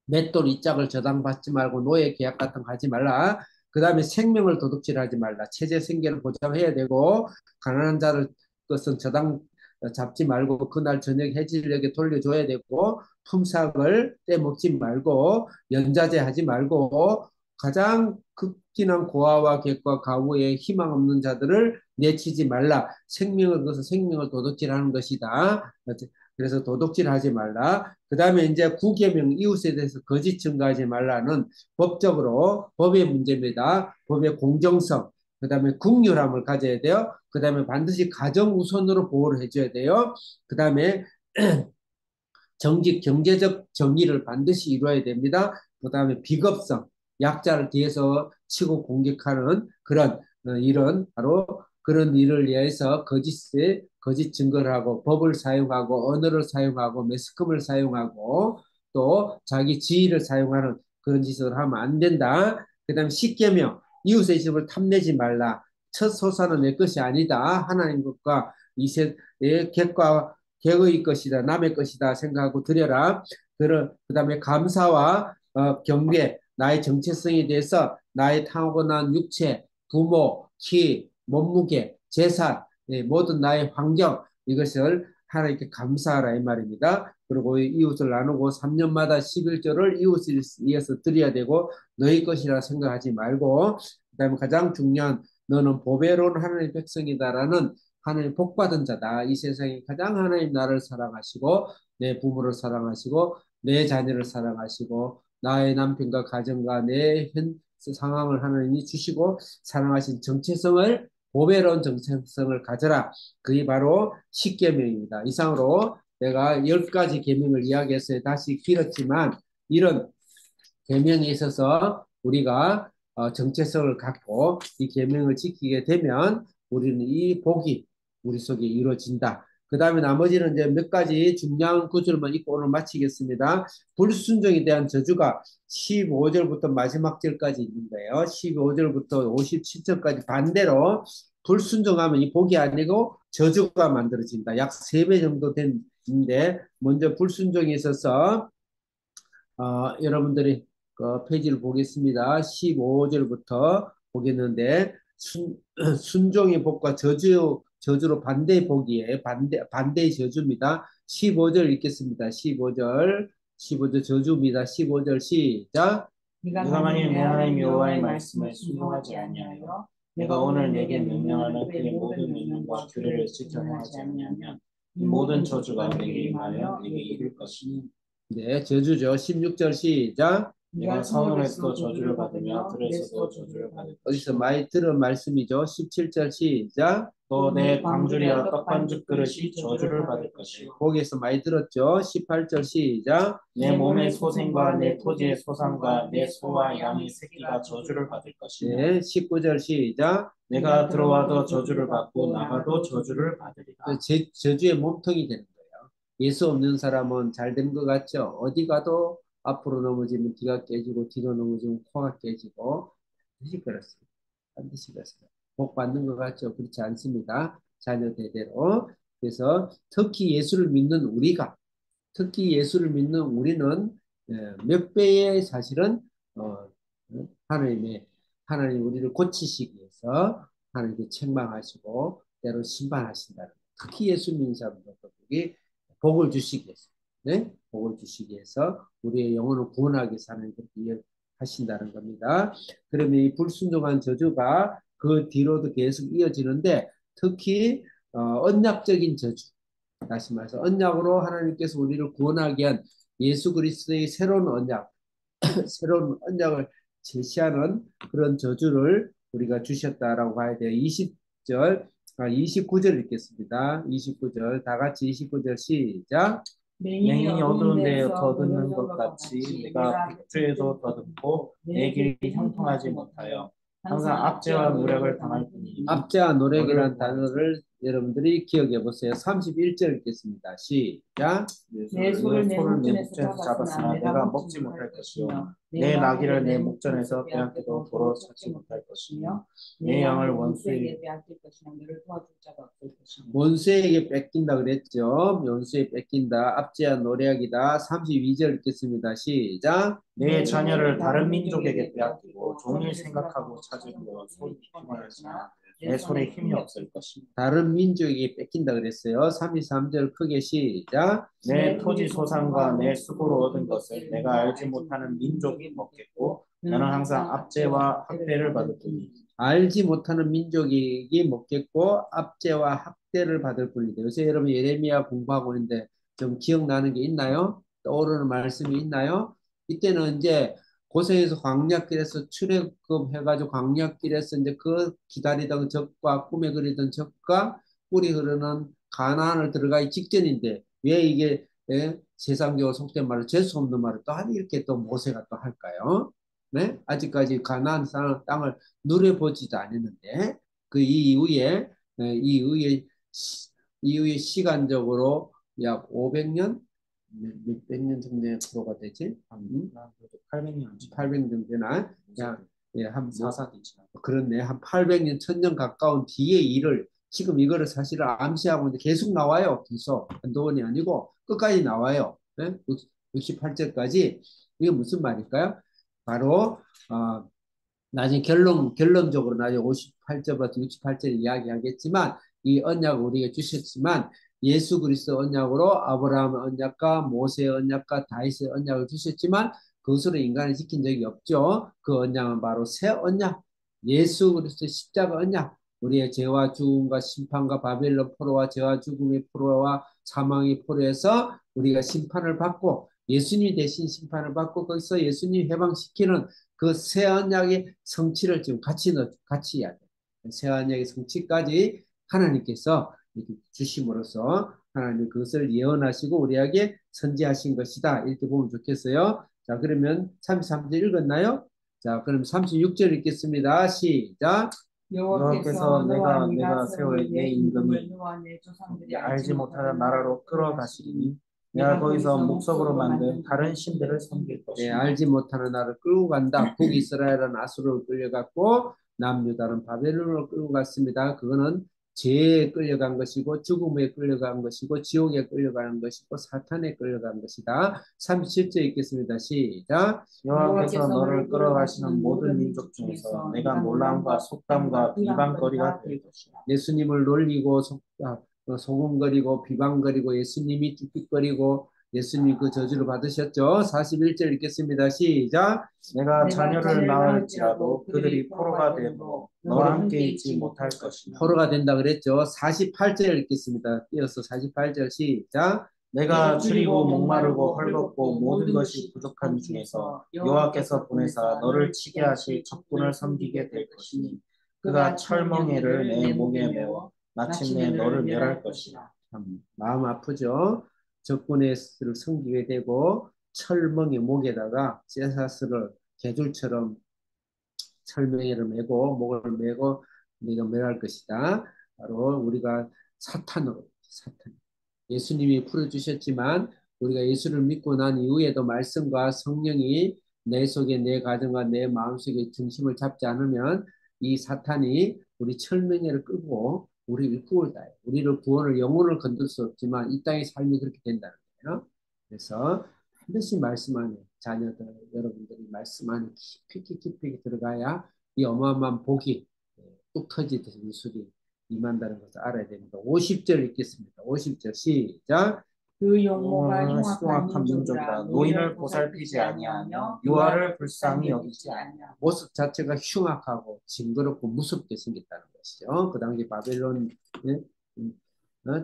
맷돌 이짝을 저당받지 말고 노예 계약 같은 거 하지 말라. 그 다음에 생명을 도둑질하지 말라. 체제 생계를 보장해야 되고 가난한 자를 것은 저당 잡지 말고 그날 저녁 해질녘에 돌려줘야 되고 품삯을 떼먹지 말고 연자제 하지 말고 가장 극진한 고아와 객과 가구에 희망 없는 자들을 내치지 말라. 그것은 생명을 도둑질하는 것이다. 그래서 도둑질하지 말라. 그 다음에 이제 9계명 이웃에 대해서 거짓 증거하지 말라는 법의 문제입니다. 법의 공정성, 그 다음에 국률함을 가져야 돼요. 그 다음에 반드시 가정 우선으로 보호를 해줘야 돼요. 그 다음에 경제적 정의를 반드시 이루어야 됩니다. 그 다음에 비겁성, 약자를 뒤에서 치고 공격하는 이런 그런 일을 위해서 거짓 증거를 하고 법을 사용하고 언어를 사용하고 매스컴을 사용하고 또 자기 지위를 사용하는 그런 짓을 하면 안 된다. 그 다음에 10계명 이웃의 집을 탐내지 말라. 첫 소산은 내 것이 아니다. 하나님 것과 이세의 객의 것이다. 남의 것이다 생각하고 드려라. 그 다음에 감사와 경배, 나의 정체성에 대해서 나의 타고난 육체, 부모, 키, 몸무게, 재산, 모든 나의 환경 이것을 하나님께 감사하라 이 말입니다. 그리고 이웃을 나누고 3년마다 11조를 이웃을 위해서 드려야 되고 너희 것이라 생각하지 말고 그 다음에 가장 중요한 너는 보배로운 하나님의 백성이다라는 하나님 복받은 자다. 이 세상에 가장 하나님 나를 사랑하시고 내 부모를 사랑하시고 내 자녀를 사랑하시고 나의 남편과 가정과 내 현 상황을 하나님이 주시고 사랑하신 정체성을 보배로운 정체성을 가져라. 그게 바로 십계명입니다. 이상으로 내가 10가지 계명을 이야기했어요. 다시 길었지만 이런 계명에 있어서 우리가 정체성을 갖고 이 계명을 지키게 되면 우리는 이 복이 우리 속에 이루어진다. 그 다음에 나머지는 이제 몇 가지 중요한 구절만 읽고 오늘 마치겠습니다. 불순종에 대한 저주가 15절부터 마지막 절까지 있는 거예요. 15절부터 57절까지 반대로 불순종하면 이 복이 아니고 저주가 만들어진다. 약 3배 정도 된데 먼저 불순종에 있어서 여러분들이 그 페이지를 보겠습니다. 15절부터 보겠는데 순종의 복과 저주로 반대의 복이에요. 반대의 저주입니다. 15절 읽겠습니다. 15절 저주입니다. 15절 시작. 네가 만일 내 하나님 여호와의 말씀에 순종하지 아니하여 내가 오늘 내게 명령하는 그의 모든 명령과 규례를 지켜 행하지 아니하면 이 모든 저주가 내게 임하여 내게 이를 것이니. 네, 저주죠. 16절 시작. 내가 성읍에서도 저주를 받으며 들에서도 저주를 받을 어디서 것이요 많이 들은 말씀이죠. 17절 시작. 또 내 광주리와 떡반죽 그릇이 저주를 받을 것이요 거기에서 많이 들었죠. 18절 시작. 내 몸의 소생과 내 토지의 소산과 내 소와 양의 새끼가 저주를 받을 것이요 네, 19절 시작. 내가 들어와도 저주를 받고 나가도 저주를 받으리라. 저주의 몸통이 되는 거예요. 예수 없는 사람은 잘 된 것 같죠. 어디 가도 앞으로 넘어지면 뒤가 깨지고 뒤로 넘어지면 코가 깨지고 반드시 그렇습니다. 반드시 그렇습니다. 복 받는 것 같죠. 그렇지 않습니다. 자녀 대대로. 그래서 특히 예수를 믿는 우리는 몇 배의 사실은 하나님 우리를 고치시기 위해서 하나님께 책망하시고 때로 심판하신다. 특히 예수 믿는 사람들에게 복을 주시기 위해서, 네? 복을 주시기 위해서 우리의 영혼을 구원하기 위해서 하나님 그렇게 하신다는 겁니다. 그러면 이 불순종한 저주가 그 뒤로도 계속 이어지는데 특히 언약적인 저주, 다시 말해서 언약으로 하나님께서 우리를 구원하기 위한 예수 그리스도의 새로운 언약, 새로운 언약을 제시하는 그런 저주를 우리가 주셨다라고 봐야 돼요. 29절 읽겠습니다. 29절 다 같이 29절 시작. 맹인이 어두운 데에 더듬는 것 같이 내가 백주에도 더듬고 내 길이 형통하지 못하여 항상 압제와 노력을 당할 뿐이니. 압제와 노력이라는 단어를 여러분들이 기억해 보세요. 31절 읽겠습니다. 시작. 내 소를 내 목전에서 잡았으나 내가 먹지 못할 것이요 내 나귀를 내 목전에서 빼앗기도 도로 찾지 못할 것이며 내 양을 원수에게 빼앗길 것이며 너를 도와줄 자가 없을 것이며. 원수에게 뺏긴다 그랬죠. 원수에 뺏긴다. 압제와 노력이다. 32절 읽겠습니다. 시작. 내 자녀를 다른 민족에게 빼앗기고 종일 생각하고 찾으려 손이 힘을 하지만 내 손에 힘이 없을 것입니다. 다른 민족에게 뺏긴다 그랬어요. 33절 크게 시작. 내 토지 소산과 내 수고로 얻은 것을 내가 알지 못하는 민족이 먹겠고 나는 항상 압제와 학대를 받을 뿐이니. 알지 못하는 민족이 먹겠고 압제와 학대를 받을 뿐이다. 요새 여러분 예레미야 공부하고 있는데 좀 기억나는 게 있나요? 떠오르는 말씀이 있나요? 이때는 이제 고생해서 광야길에서 출애굽 해가지고 광야길에서 이제 그 기다리던 적과 꿈에 그리던 적과 꿀이 흐르는 가나안을 들어가기 직전인데 왜 이게 세상적으로 속된 말을 재수 없는 말을 또 이렇게 또 모세가 또 할까요? 네? 아직까지 가나안 땅을 누려보지도 않았는데 그 이후에 시간적으로 약 500년 몇백 년 정도의 프로가 되지? 800년 800년 정도 되나? 한 그렇네. 한 800년, 1000년 가까운 뒤의 일을 지금 이거를 사실은 암시하고 있는데 계속 나와요. 계속. 한두 번이 아니고 끝까지 나와요. 네? 68절까지. 이게 무슨 말일까요? 바로 나중에 결론적으로 나중에 58절부터 68절 이야기하겠지만 이 언약을 우리에게 주셨지만 예수 그리스도 언약으로 아브라함의 언약과 모세의 언약과 다윗의 언약을 주셨지만 그것으로 인간을 지킨 적이 없죠. 그 언약은 바로 새 언약, 예수 그리스도 십자가 언약, 우리의 죄와 죽음과 심판과 바벨론 포로와 죄와 죽음의 포로와 사망의 포로에서 우리가 심판을 받고 예수님 대신 심판을 받고 거기서 예수님 해방시키는 그 새 언약의 성취를 지금 같이 해야 돼. 새 언약의 성취까지 하나님께서 이렇게 주심으로써 하나님 그것을 예언하시고 우리에게 선지하신 것이다. 이렇게 보면 좋겠어요. 자, 그러면 33절 읽었나요? 자, 그럼 36절 읽겠습니다. 시작. 여호와께서 내가 세울 내 임금이 알지 못하는 나라로 끌어가시리니 내가 거기서 목석으로 만든 다른 신들을 섬길 네, 것이니 알지 못하는 나를 끌고 간다. 북이스라엘은 아수르로 끌려갔고 남유다는 바벨론으로 끌고 갔습니다. 그거는 죄에 끌려간 것이고 죽음에 끌려간 것이고 지옥에 끌려가는 것이고 사탄에 끌려간 것이다. 37절 읽겠습니다. 시작. 여호와께서 너를 끌어가시는 모든 민족 중에서 내가 놀람과 속담과 비방거리가 될 것이라. 예수님을 놀리고 소금거리고 비방거리고 예수님이 틱틱거리고 예수님 그 저주를 받으셨죠. 41절 읽겠습니다. 시작. 내가 자녀를 낳을지라도 그들이 포로가 되므로 너와 함께 있지 못할 것이니 포로가 된다 그랬죠. 48절 읽겠습니다. 이어서 48절 시작. 내가 줄이고 목마르고 헐겁고 모든 것이 부족한 중에서 여호와께서 보내사 너를 치게 하실 적군을 섬기게 될 것이니 그가 철멍에를 내 목에 메워 마침내 너를 멸할 것이라. 참 마음 아프죠. 적군의 수를 섬기게 되고 철멍이 목에다가 쇠사슬을 개줄처럼 철명이를 메고 목을 메고 네가 멸할 것이다. 바로 우리가 사탄. 예수님이 풀어주셨지만 우리가 예수를 믿고 난 이후에도 말씀과 성령이 내 속에 내 가정과 내 마음속에 중심을 잡지 않으면 이 사탄이 우리 철명회를 끄고 우리를 구원다. 우리를 구원을 영혼을 건들 수 없지만 이 땅의 삶이 그렇게 된다는 거예요. 그래서 반드시 말씀 안에 자녀들 여러분들이 말씀 안에 깊이 들어가야 이 어마어마한 복이 뚝 터지듯이 미술이 임한다는 것을 알아야 됩니다. 50절 읽겠습니다. 50절 시작. 그 용모가 흉악한 민족이라 노인을 보살피지 아니하며 유아를 불쌍히 여기지 아니하며 모습 자체가 흉악하고 징그럽고 무섭게 생겼다는 것이죠. 그 당시 바벨론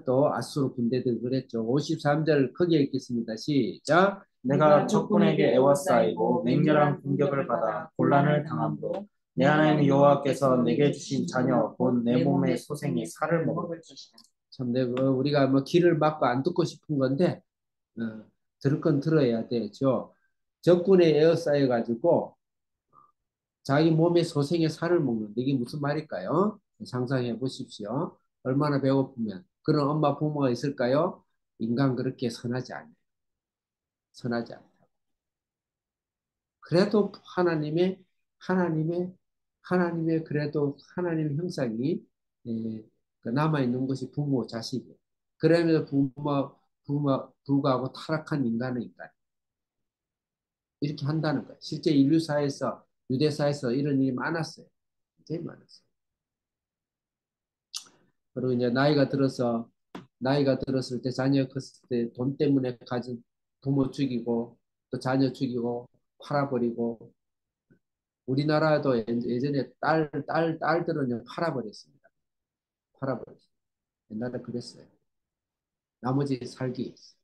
또 아수르 군대들 그랬죠. 53절 크게 읽겠습니다. 시작. 내가 적군에게 애워싸이고 맹렬한 공격을 받아 곤란을 당함으로 내 하나님 여호와께서 내게 주신 자녀 곧 내 몸의 소생이 살을 먹을 것이다. 참 내가 우리가 뭐 귀를 막고 안 듣고 싶은 건데 들을 건 들어야 되죠. 적군에 에어싸여 가지고 자기 몸의 소생의 살을 먹는데 이게 무슨 말일까요? 상상해 보십시오. 얼마나 배고프면 그런 엄마 부모가 있을까요? 인간 그렇게 선하지 않아요. 선하지 않다. 그래도 하나님의 그래도 하나님의 형상이 남아 있는 것이 부모 자식이에요. 그러면서 불구하고 타락한 인간은 인간. 이렇게 한다는 거예요. 실제 인류사에서 유대사에서 이런 일이 많았어요. 굉장히 많았어요. 그리고 이제 나이가 들었을 때 자녀 컸을 때 돈 때문에 가진 부모 죽이고 또 자녀 죽이고 팔아버리고 우리나라도 예전에 딸들은 팔아버렸습니다. 팔아버렸어요. 옛날에 그랬어요. 나머지 살기 있어요.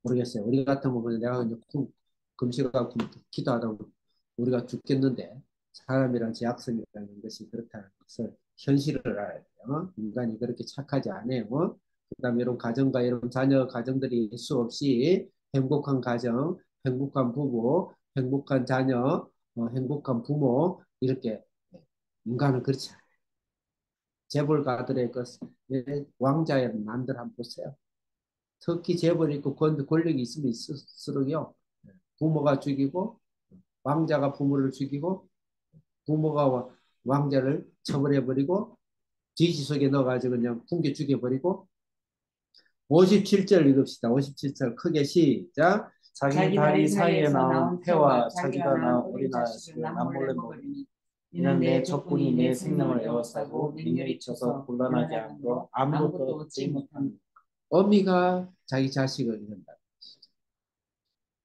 모르겠어요. 우리 같은 경우는 내가 이제 금식하고 기도하다 보면 우리가 죽겠는데 사람이란 제약성이라는 것이 그렇다는 것을 현실을 알아야 돼요. 인간이 그렇게 착하지 않아요. 그다음에 이런 가정과 이런 자녀 가정들이 수 없이 행복한 가정, 행복한 부부, 행복한 자녀, 행복한 부모 이렇게 인간은 그렇지 않아요. 재벌가들의 그 왕자의 난들 한번 보세요. 특히 재벌이 있고 권력이 있으면 있을수록요. 부모가 죽이고 왕자가 부모를 죽이고 부모가 왕자를 처벌해버리고 뒤지 속에 넣어가지고 그냥 풍겨 죽여버리고 57절 읽읍시다. 57절 크게 시작. 자기 다리 사이에 나온 태와 자기가 낳은 어린 아이를 남몰래 먹으니 이는 내 적군이 내 생명을 에워싸고 맹렬히 쳐서 곤란하게 함으로 아무것도 얻지 못합니다. 어미가 자기 자식을 잃는다.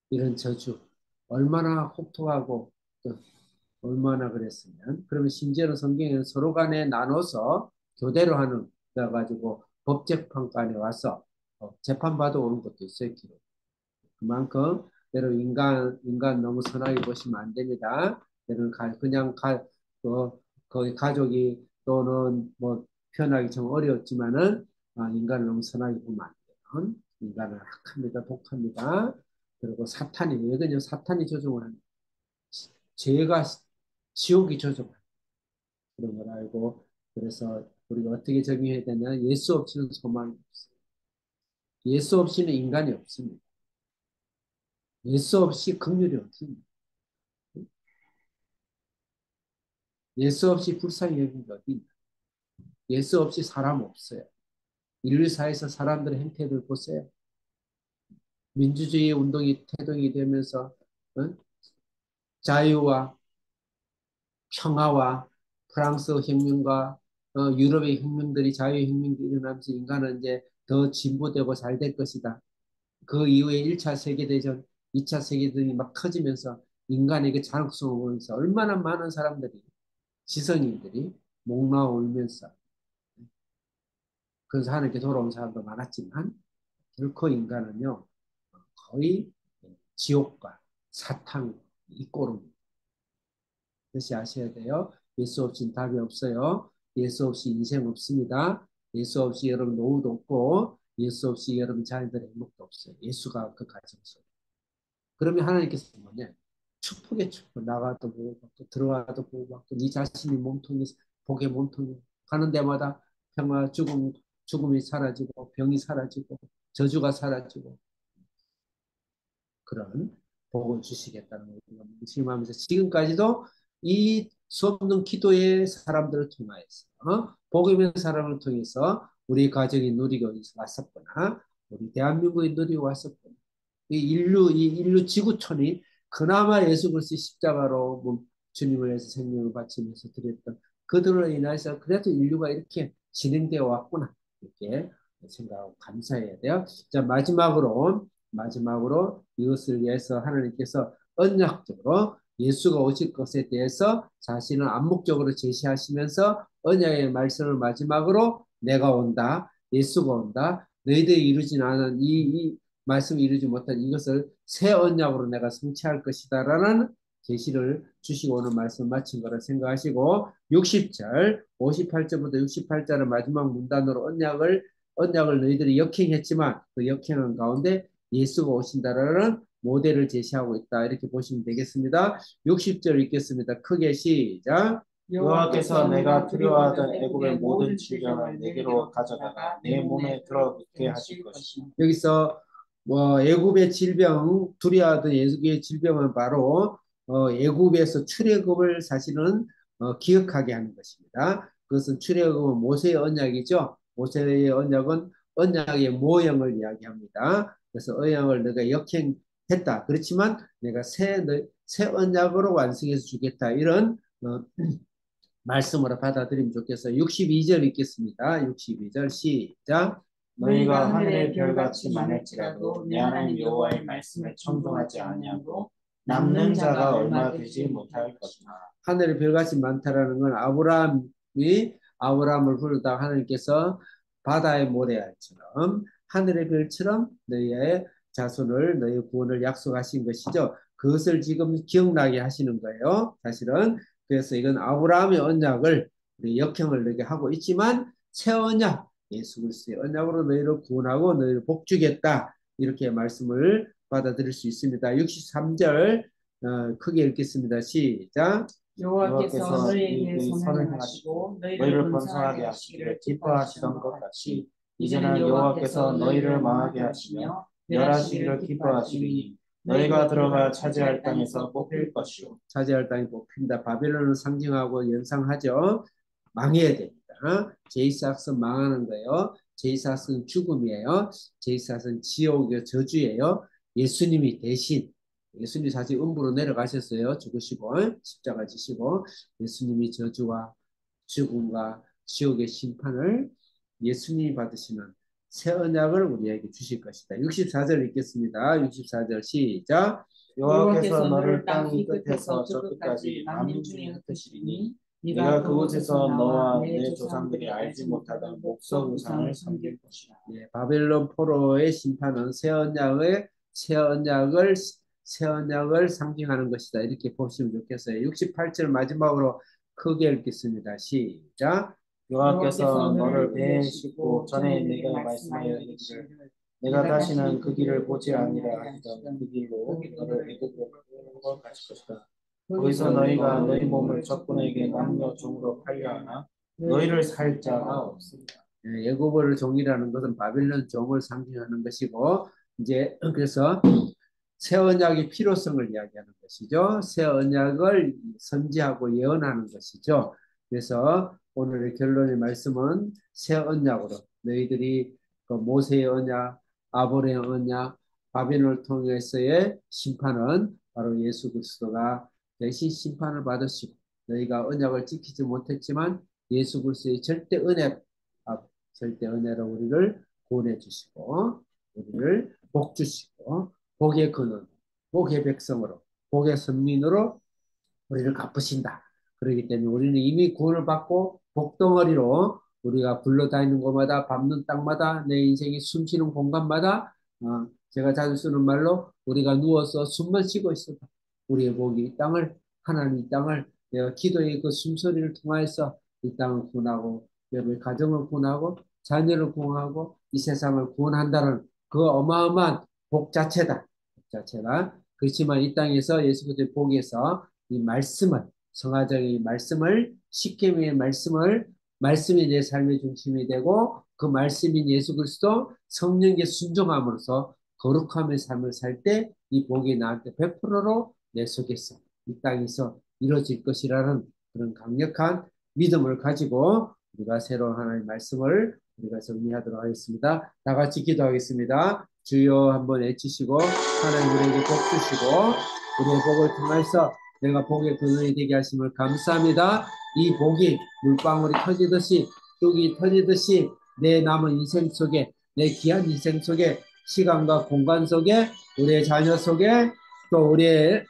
이런 저주 얼마나 혹독하고 얼마나 그랬으면. 그러면 심지어는 성경에는 서로 간에 나눠서 교대로 하는 거 가지고 법재판관에 와서 재판받아 오는 것도 있어요. 기록. 그만큼 여러분 인간 너무 선하게 보시면 안 됩니다. 여러분 그냥 거기 가족이 또는 뭐 표현하기 좀 어려웠지만은 인간을 너무 선하게 보면 안 돼요. 인간은 악합니다, 독합니다. 그리고 사탄이 왜그냐 사탄이 조종을 합니다. 죄가 지옥이 조종합니다. 그런 걸 알고 그래서 우리가 어떻게 적용해야 되냐? 예수 없이는 소망이 없어요. 예수 없이는 인간이 없습니다. 예수 없이 긍휼이 없습니다. 예수 없이 불쌍히 여긴 게 어디 있나? 예수 없이 사람 없어요. 인류사에서 사람들의 행태를 보세요. 민주주의 운동이 태동이 되면서 자유와 평화와 프랑스 혁명과 유럽의 혁명들이 자유혁명들이 일어나면서 인간은 이제 더 진보되고 잘 될 것이다. 그 이후에 1차 세계대전, 2차 세계대전이 막 커지면서 인간에게 잔혹성을 보면서 얼마나 많은 사람들이 지성인들이 목 놓아 울면서 그래서 하나님께 돌아온 사람도 많았지만 결코 인간은요 거의 지옥과 사탄 이 꼴입니다. 그것이 아셔야 돼요. 예수 없이는 답이 없어요. 예수 없이 인생 없습니다. 예수 없이 여러분 노후도 없고 예수 없이 여러분 자녀들의 행복도 없어요. 예수가 그 가정 속에. 그러면 하나님께서 뭐냐? 축복의 축복. 나가도 보호받고 들어가도 보호받고 네 자신이 몸통이 복의 몸통이 가는 데마다 평화 죽음이 사라지고 병이 사라지고 저주가 사라지고 그런 복을 주시겠다는 걸 우리가 명심하면서 지금까지도 이 수없는 기도의 사람들을 통하여서 복음의 사람을 통해서 우리 가정이 누리고 왔었구나. 우리 대한민국이 누리고 왔었구나. 이 인류 지구촌이 그나마 예수 그리스도의 십자가로 주님을 위해서 생명을 바치면서 드렸던 그들로 인해서 그래도 인류가 이렇게 진행되어 왔구나. 이렇게 생각하고 감사해야 돼요. 자, 마지막으로 이것을 위해서 하나님께서 언약적으로 예수가 오실 것에 대해서 자신을 암묵적으로 제시하시면서 언약의 말씀을 마지막으로 내가 온다. 예수가 온다. 너희들이 이루진 않은 이 말씀을 이루지 못한 이것을 새 언약으로 내가 성취할 것이다라는 계시를 주시고 오는 말씀 마친 거라 생각하시고 60절, 58절부터 68절의 마지막 문단으로 언약을 너희들이 역행했지만 그 역행한 가운데 예수가 오신다라는 모델을 제시하고 있다. 이렇게 보시면 되겠습니다. 60절 읽겠습니다. 크게 시작. 여호와께서 내가 두려워하던 애굽의 모든 질병을 내게로 가져다가 내 몸에 들어붙게 하실 것이다. 여기서 애굽의 질병, 두려워하던 애굽의 질병은 바로 애굽에서 출애굽을 사실은 기억하게 하는 것입니다. 그것은 출애굽은 모세의 언약이죠. 모세의 언약은 언약의 모형을 이야기합니다. 그래서 언약을 내가 역행했다. 그렇지만 내가 새 언약으로 완성해서 주겠다. 이런 말씀으로 받아들이면 좋겠어요. 62절 읽겠습니다. 62절 시작. 너희가 하늘의 별같이 많을지라도 내 하나님 여호와의 말씀에 청종하지 아니하고 남는 자가 얼마 되지 못할 것이다. 하늘의 별같이 많다라는 건 아브라함을 부르다 하나님께서 바다의 모래알처럼 하늘의 별처럼 너희의 자손을 너희 구원을 약속하신 것이죠. 그것을 지금 기억나게 하시는 거예요. 사실은 그래서 이건 아브라함의 언약을 우리 역행을 너희에게 하고 있지만 새 언약 예수 그리스도의 언약으로 너희를 구원하고 너희를 복주겠다. 이렇게 말씀을 받아들일 수 있습니다. 63절 크게 읽겠습니다. 시작. 여호와께서 너희에게 선을 행하시고 너희를 번성하게 하시기를 기뻐하시던 것 같이 이제는 여호와께서 너희를 망하게 하시며 멸하시기를 기뻐하시리니 너희가 들어가 차지할 땅에서 뽑힐 것이요. 차지할 땅이 뽑힌다. 바벨론을 상징하고 연상하죠. 망해야 됩니다. 제이사스는 망하는 거예요. 제이사스는 죽음이에요. 제이사스는 지옥이요, 저주예요. 예수님이 대신 예수님이 사실 음부로 내려가셨어요. 죽으시고 십자가 지시고 예수님이 저주와 죽음과 지옥의 심판을 예수님이 받으시는 새 언약을 우리에게 주실 것이다. 64절 읽겠습니다. 64절 시작. 여호와께서 너를 땅 이 끝에서 저 끝까지 만민 중에 흩으시리니 네가 그곳에서 너와 내 조상들이 알지 못하던 목석 우상을 섬길 것이라. 예, 바벨론 포로의 심판은 새 언약을 상징하는 것이다. 이렇게 보시면 좋겠어요. 68절 마지막으로 크게 읽겠습니다. 시작. 여호와께서 너를 배에 싣고 전에 내가 말씀하여 이르기를 내가 다시는 그 길을 보지 아니라 하시던 그 길로 너를 애굽으로 가실 것이다. 거기서 너희가 너희 몸을 적군에게 남녀 종으로 팔려 하나 너희를 살 자가 없습니다. 예, 애굽어를 종이라는 것은 바벨론 종을 상징하는 것이고, 이제 그래서 새 언약의 필요성을 이야기하는 것이죠. 새 언약을 선지하고 예언하는 것이죠. 그래서 오늘의 결론의 말씀은 새 언약으로 너희들이 그 모세의 언약, 아브라함의 언약, 바벨론을 통해서의 심판은 바로 예수 그리스도가 대신 심판을 받으시고, 너희가 언약을 지키지 못했지만 예수 그리스도의 절대 은혜로 우리를 구원해 주시고, 우리를 복 주시고, 복의 근원, 복의 백성으로, 복의 선민으로 우리를 갚으신다. 그렇기 때문에 우리는 이미 구원을 받고 복덩어리로 우리가 굴러다니는 곳마다, 밟는 땅마다, 내 인생이 숨쉬는 공간마다, 제가 자주 쓰는 말로 우리가 누워서 숨만 쉬고 있어도 우리의 복이 이 땅을, 하나님 이 땅을, 내가 기도의 그 숨소리를 통하여서 이 땅을 구원하고, 여러분의 가정을 구원하고, 자녀를 구원하고, 이 세상을 구원한다는 그 어마어마한 복 자체다. 복 자체다. 그렇지만 이 땅에서 예수 그리스도의 복에서 이 말씀을, 성화적인 말씀을, 십계명의 말씀이 내 삶의 중심이 되고, 그 말씀인 예수 그리스도 성령께 순종함으로써 거룩함의 삶을 살 때 이 복이 나한테 100%로 내 속에서 이 땅에서 이루어질 것이라는 그런 강력한 믿음을 가지고 우리가 새로운 하나님의 말씀을 우리가 정리하도록 하겠습니다. 다 같이 기도하겠습니다. 주여 한번 외치시고, 하나님 우리에게 복 주시고 우리의 복을 통해서 내가 복의 근원이 되게 하심을 감사합니다. 이 복이 물방울이 터지듯이, 뚝이 터지듯이 내 남은 인생 속에, 내 귀한 인생 속에, 시간과 공간 속에, 우리의 자녀 속에, 또 우리의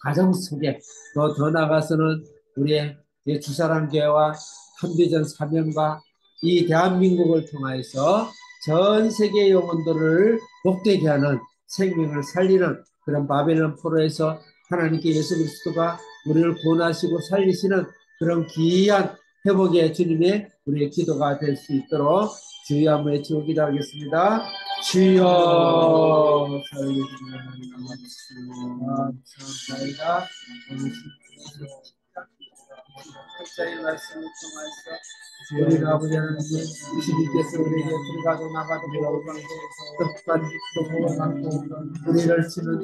가정 속에, 또 더 나아가서는 우리의 주사랑교회와 한비전 사명과 이 대한민국을 통하여서 전 세계 영혼들을 복되게 하는, 생명을 살리는 그런 바벨론 포로에서 하나님께 예수 그리스도가 우리를 구원하시고 살리시는 그런 귀한 회복의 주님의 우리의 기도가 될 수 있도록 주여 한번 외치고 기도하겠습니다. 주여 살려주시면 감사합니다. 각자의 말씀을 통해서 우리가 아버지 하나님 주님께서 우리에게 들어가도 나가도 떡반 떡고 갖고 우리를 치는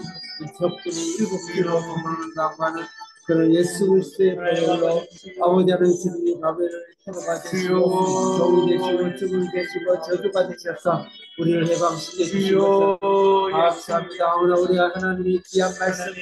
적군이 7km 도망을 나가는 그런 예수 그리스도의 말로 아버지 하나님 주님이 바벨론을 테러가 되시고 종이 되시고 죽음이 되시고 저주가 되셔서 우리를 해방시켜 주시고 감사합니다. 오늘 우리가 하나님의 귀한 말씀,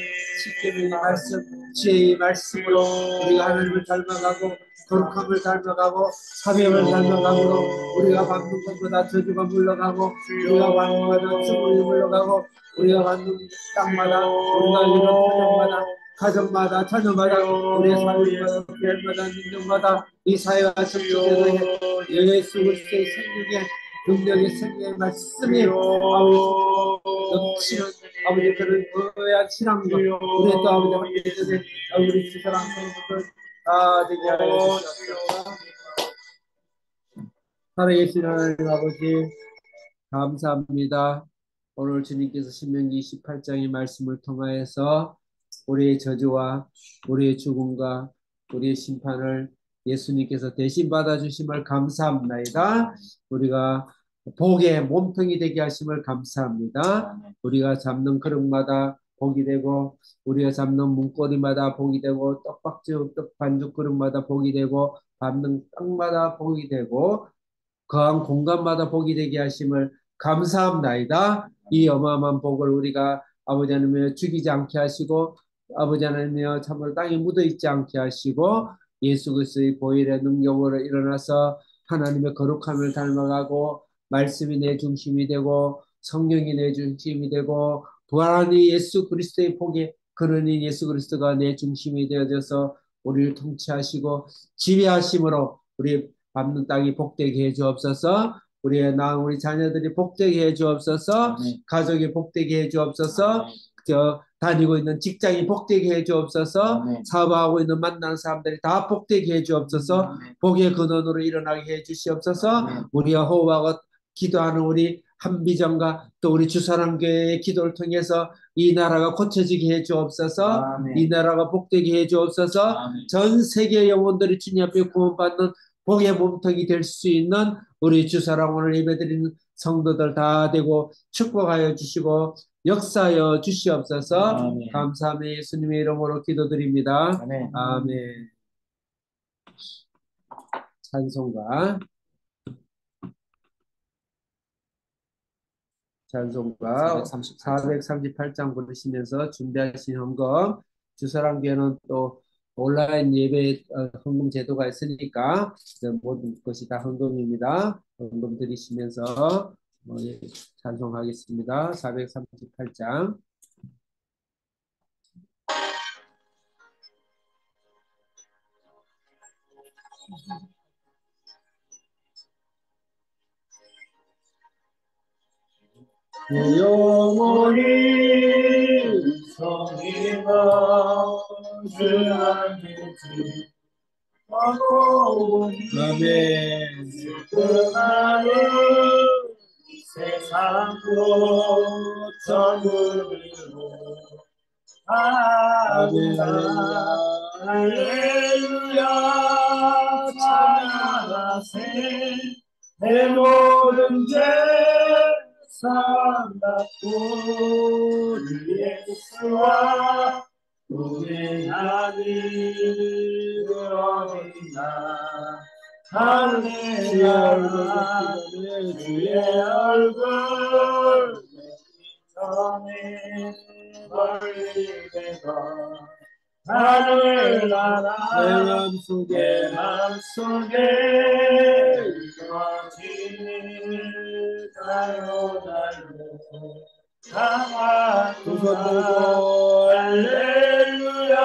십계명의 말씀, 지혜의 말씀으로 우리가 하나님을 닮아가고 거룩함을 닮아가고 사명을 닮아가므로 우리가 받는 것보다 저주가 물러가고 우리가 받는 것보다 죽음이 물러가고 우리가 받는 땅마다 우리가 이런 가정마다 가정마다 자녀마다 우리의 삶마다 교회마다 민족마다 이 사회와 정치제도에 예수 그리스도의 생명의 능력의 생명의 말씀이 아버지 넘치는 아버지 그런 거야 신앙과 우리의 또 아버지 하나님의 우리 주사랑 성도들 다 되게 하여 주시옵소서. 살아계신 하나님 아버지 감사합니다. 오늘 주님께서 신명기 28장의 말씀을 통하여서 우리의 저주와 우리의 죽음과 우리의 심판을 예수님께서 대신 받아주심을 감사합니다. 우리가 복의 몸통이 되게 하심을 감사합니다. 우리가 잡는 그릇마다 복이 되고 우리가 잡는 문고리마다 복이 되고 떡박지 떡반죽 그릇마다 복이 되고 밟는 땅마다 복이 되고 거한 공간마다 복이 되게 하심을 감사합니다. 이 어마어마한 복을 우리가 아버지 하나님이여 죽이지 않게 하시고 아버지 하나님이여 참으로 땅에 묻어있지 않게 하시고 예수 그리스도의 보혈의 능력으로 일어나서 하나님의 거룩함을 닮아가고 말씀이 내 중심이 되고 성령이 내 중심이 되고 부활한 이 예수 그리스도의 복에 그러니 예수 그리스도가 내 중심이 되어져서 우리를 통치하시고 지배하심으로 우리 밟는 땅이 복되게 해 주옵소서. 우리 자녀들이 복되게 해 주옵소서. 아멘. 가족이 복되게 해 주옵소서. 아멘. 다니고 있는 직장이 복되게 해 주옵소서. 아멘. 사업하고 있는 만나는 사람들이 다 복되게 해 주옵소서. 아멘. 복의 근원으로 일어나게 해 주시옵소서. 아멘. 우리 여호와가 기도하는 우리 한비전과 또 우리 주사랑교회의 기도를 통해서 이 나라가 고쳐지게 해 주옵소서. 아멘. 이 나라가 복되게 해 주옵소서. 아멘. 전 세계 영혼들이 주님 앞에 구원받는 복의 몸통이 될 수 있는 우리 주사랑 오늘 예배드리는 성도들 다 되고 축복하여 주시고 역사하여 주시옵소서. 아멘. 감사하며 예수님의 이름으로 기도드립니다. 아멘. 아멘. 찬송가 438장 부르시면서 준비하신 헌금, 주사랑교회는 또 온라인 예배 헌금 제도가 있으니까 모든 것이 다 헌금입니다. 헌금 드리시면서 찬송하겠습니다. 438장. 영원히 성이가 주하겠지 아멘. 그날은 세상도 전부이고 아멘. 할렐루야 찬양하세 내 모든 죄 삼받고 예수와 동행하니 그러니나 할렐루야 주의 얼굴 전에 멀리 되던 나를 알아 내 맘속에 이루어지니 달로 강하구나 할렐루야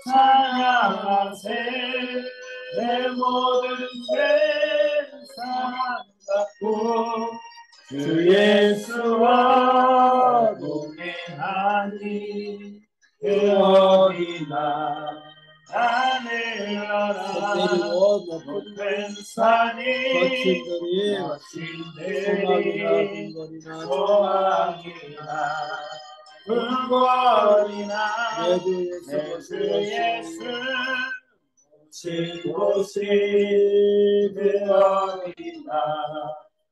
찬양하세 내 모든 죄 사랑받고 주 예수와 동행하니 그어디나 하늘나라 높은 산이 거친들이 소망이나 불거리나 내 주 예수 오신 곳이 그어디나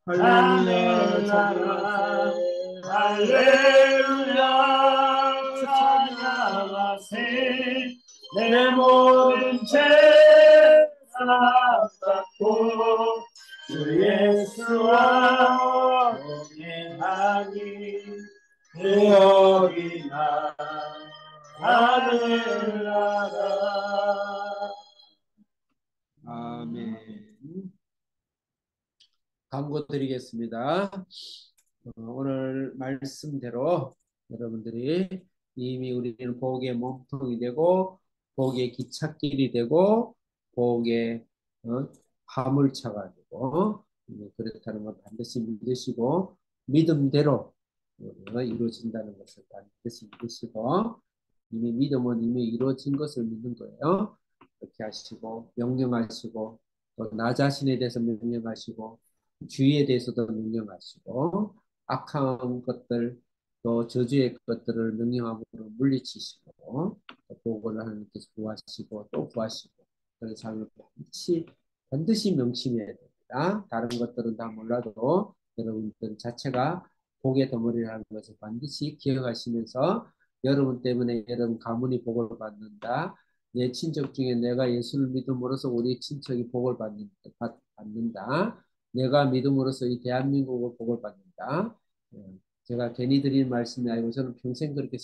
하늘나라 할렐루야 찬양하세 내 모든 죄 사랑받고 주 예수와 동행하니 그어디나 하늘나라. 아멘. 광고 드리겠습니다. 오늘 말씀대로 여러분들이 이미 우리는 복의 몸통이 되고 복의 기찻길이 되고 복의 화물차가 되고 그렇다는 걸 반드시 믿으시고 믿음대로 이루어진다는 것을 반드시 믿으시고 이미 믿음은 이미 이루어진 것을 믿는 거예요. 그렇게 하시고 명령하시고 또 나 자신에 대해서 명령하시고 주의에 대해서도 명령하시고 악한 것들 또 저주의 것들을 명령함으로 물리치시고 또 복을 하나님께서 구하시고 또 구하시고 그런 삶을 반드시 명심해야 됩니다. 다른 것들은 다 몰라도 여러분들 자체가 복의 덩어리라는 것을 반드시 기억하시면서 여러분 때문에 여러분 가문이 복을 받는다. 내 친척 중에 내가 예수를 믿음으로써 우리 친척이 복을 받는다. 내가 믿음으로써 이 대한민국을 복을 받는다. 제가 괜히 드리는 말씀이 아니고 저는 평생 그렇게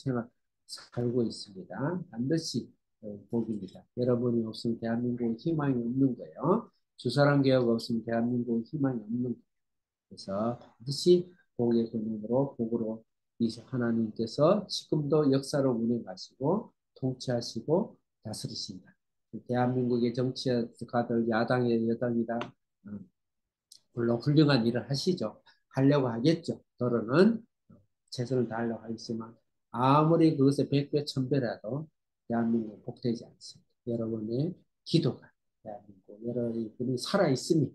살고 있습니다. 반드시 복입니다. 여러분이 없으면 대한민국은 희망이 없는 거예요. 주사랑 개혁 없으면 대한민국은 희망이 없는 거예요. 그래서 반드시 복의 근원으로 복으로 이 하나님께서 지금도 역사를 운행하시고 통치하시고 다스리신다. 대한민국의 정치가들 야당의 여당이다. 물론 훌륭한 일을 하시죠. 하려고 하겠죠. 더러는 최선을 다하려고 하겠지만 아무리 그것에 100배 1000배라도 대한민국은 복되지 않습니다. 여러분의 기도가 대한민국 여러분이 살아있음이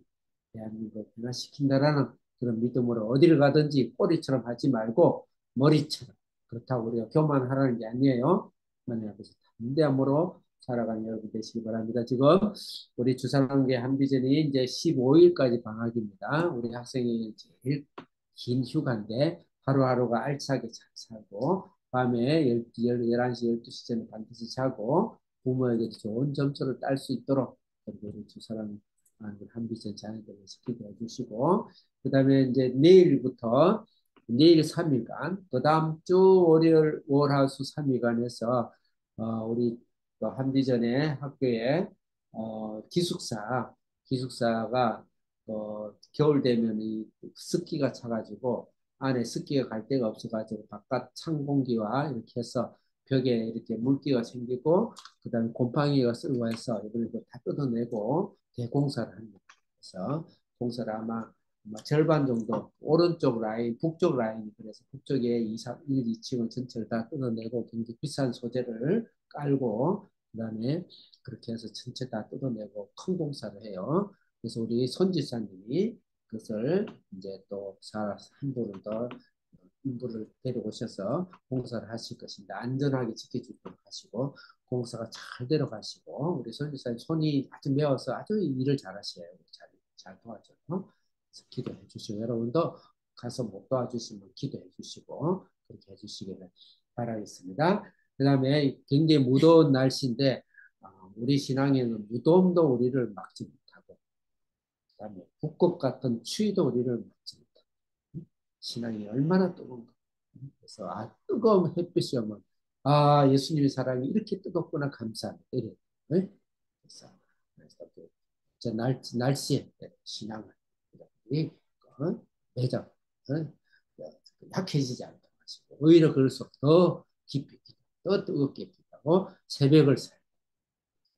대한민국을 변화시킨다라는 그런 믿음으로 어디를 가든지 꼬리처럼 하지 말고 머리처럼 그렇다고 우리가 교만하라는 게 아니에요. 하나님 앞에서 담대함으로 살아가는 여러분 되시기 바랍니다. 지금 우리 주사랑계 한비전이 이제 15일까지 방학입니다. 우리 학생이 제일 긴 휴가인데 하루하루가 알차게 잘 살고 밤에 11시, 12시 전에 반드시 자고 부모에게도 좋은 점수를 딸 수 있도록 우리 주사랑 한비전 자녀들에서 기도해 주시고 그 다음에 이제 내일부터 내일 3일간 그 다음 주 월요일 월화수 3일간에서 우리 한비전의 학교에 기숙사가 겨울 되면 이 습기가 차가지고 안에 습기가 갈 데가 없어가지고 바깥 찬 공기와 이렇게 해서 벽에 이렇게 물기가 생기고 그 다음에 곰팡이가 쓸고 해서 이번에 다 뜯어내고 대공사를 합니다. 그래서 공사를 아마 절반 정도 오른쪽 라인, 북쪽 라인 그래서 북쪽에 1, 2층을 전체를 다 뜯어내고 굉장히 비싼 소재를 깔고 그 다음에 그렇게 해서 전체 다 뜯어내고 큰 공사를 해요. 그래서 우리 손지사님이 그것을 이제 또 한 분을 더 인부를 데려오셔서 공사를 하실 것입니다. 안전하게 지켜주도록 하시고 공사가 잘 들어가시고 우리 손지사님 손이 아주 매워서 아주 일을 잘하셔요. 잘 도와줘요. 그래서 기도해 주시고 여러분도 가서 못 도와주시면 기도해 주시고 그렇게 해주시기를 바라겠습니다. 그 다음에 굉장히 무더운 날씨인데 우리 신앙에는 무더움도 우리를 막지 못하고 그 다음에 북극 같은 추위도 우리를 막지 못하고 신앙이 얼마나 뜨거운가. 그래서 뜨거운 햇빛이 오면 예수님의 사랑이 이렇게 뜨겁구나 감사합니다. 네? 그래서 저 날씨에 신앙을 매장 약해지지 않도록 하시고 오히려 그럴수록 더 깊이 더 뜨겁게 기도하고 새벽을 살고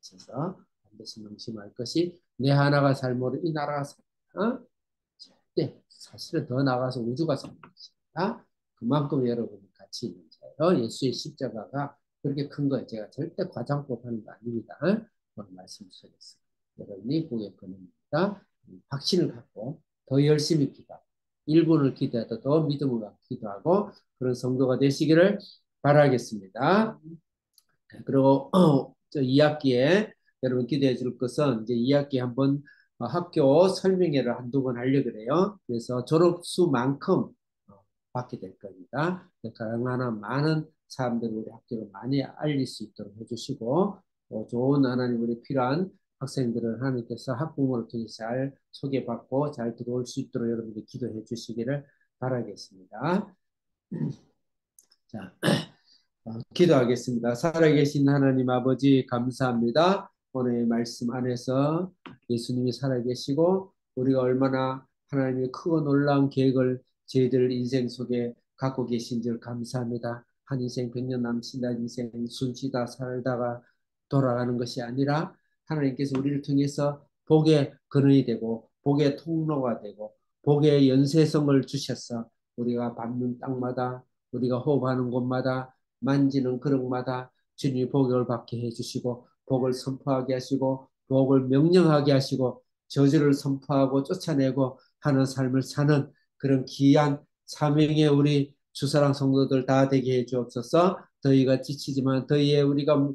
그래서 반드시 명심할 것이 내 하나가 살모를 이 나라가 살아 절대 사실은 더 나가서 우주가 사는 것입니다. 그만큼 여러분이 같이 있는 자예요. 예수의 십자가가 그렇게 큰 거예요. 제가 절대 과장법 하는 거 아닙니다. 오늘 말씀 드리겠습니다. 여러분이 보게 권합니다. 확신을 갖고 더 열심히 기도하고 1분을 기도해도 더 믿음을 갖고 기도하고 그런 성도가 되시기를 바라겠습니다. 그리고 2학기에 여러분 기대해 줄 것은 이제 2학기 한번 학교 설명회를 한두 번 하려고 그래요. 그래서 졸업수만큼 받게 될 겁니다. 가능한 많은 사람들이 우리 학교를 많이 알릴 수 있도록 해주시고 좋은 하나님 우리 필요한 학생들을 하나님께서 학부모를 통해 잘 소개받고 잘 들어올 수 있도록 여러분들이 기도해 주시기를 바라겠습니다. 자, 기도하겠습니다. 살아계신 하나님 아버지 감사합니다. 오늘의 말씀 안에서 예수님이 살아계시고 우리가 얼마나 하나님의 크고 놀라운 계획을 저희들 인생 속에 갖고 계신 줄 감사합니다. 한 인생 100년 남신다 인생 순시다 살다가 돌아가는 것이 아니라 하나님께서 우리를 통해서 복의 근원이 되고 복의 통로가 되고 복의 연쇄성을 주셔서 우리가 밟는 땅마다 우리가 호흡하는 곳마다 만지는 그릇마다 주님이 복을 받게 해주시고 복을 선포하게 하시고 복을 명령하게 하시고 저주를 선포하고 쫓아내고 하는 삶을 사는 그런 귀한 사명의 우리 주사랑 성도들 다 되게 해주옵소서. 더위가 지치지만 더위에 우리가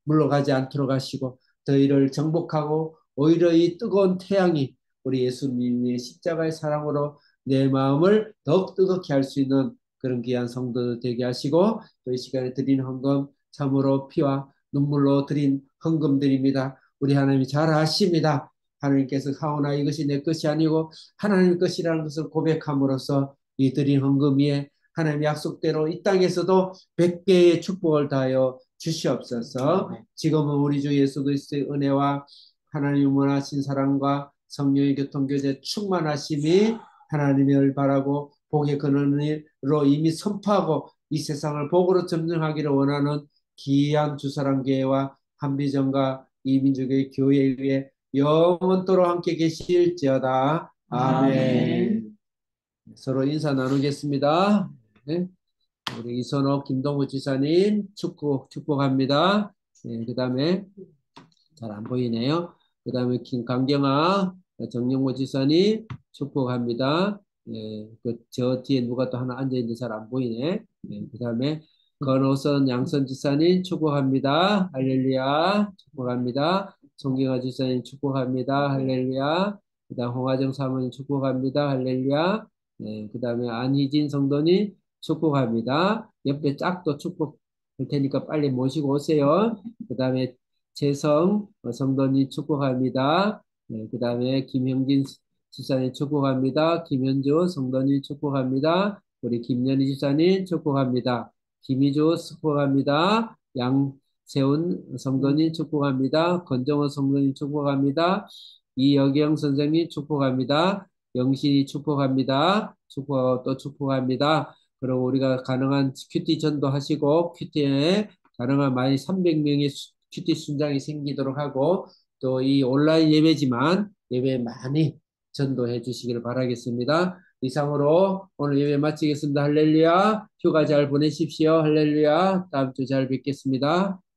물러가지 않도록 하시고 더위를 정복하고 오히려 이 뜨거운 태양이 우리 예수님의 십자가의 사랑으로 내 마음을 더욱 뜨겁게 할 수 있는 그런 귀한 성도들 되게 하시고 또 이 시간에 드린 헌금 참으로 피와 눈물로 드린 헌금들입니다. 우리 하나님이 잘 아십니다. 하나님께서 하오나 이것이 내 것이 아니고 하나님 것이라는 것을 고백함으로써 이 드린 헌금 위에 하나님 약속대로 이 땅에서도 100배의 축복을 다하여 주시옵소서. 지금은 우리 주 예수 그리스도의 은혜와 하나님의 무한하신 사랑과 성령의 교통교제 충만하심이 하나님을 바라고 복의 근원으로 이미 선포하고 이 세상을 복으로 점령하기를 원하는 귀한 주사랑교회와 한비전과 이민족의 교회에 의해 영원토록 함께 계실지어다. 아멘. 서로 인사 나누겠습니다. 네. 우리 이선옥, 김동우 지사님 축복합니다. 네, 그 다음에 잘 안 보이네요. 그 다음에 강경아, 정영모 지사님 축복합니다. 예, 저 뒤에 누가 또 하나 앉아있는데 잘 안 보이네. 예, 그 다음에 건호선, 양선 지사님 축복합니다. 할렐루야. 축복합니다. 송경아 지사님 축복합니다. 할렐루야. 그 다음 홍화정 사모님 축복합니다. 할렐루야. 예, 그 다음에 안희진 성도님 축복합니다. 옆에 짝도 축복할 테니까 빨리 모시고 오세요. 그 다음에 재성 성도님 축복합니다. 네, 그 다음에 김형진 집사님 축복합니다. 김현주 성도님 축복합니다. 우리 김연희 집사님 축복합니다. 김희주 축복합니다. 양세훈 성도님 축복합니다. 건정호 성도님 축복합니다. 이여경 선생님 축복합니다. 영신이 축복합니다. 축복하고 또 축복합니다. 그리고 우리가 가능한 큐티 전도하시고 큐티에 가능한 많이 300명의 큐티 순장이 생기도록 하고 또 이 온라인 예배지만 예배 많이 전도해 주시기를 바라겠습니다. 이상으로 오늘 예배 마치겠습니다. 할렐루야. 휴가 잘 보내십시오. 할렐루야. 다음 주 잘 뵙겠습니다.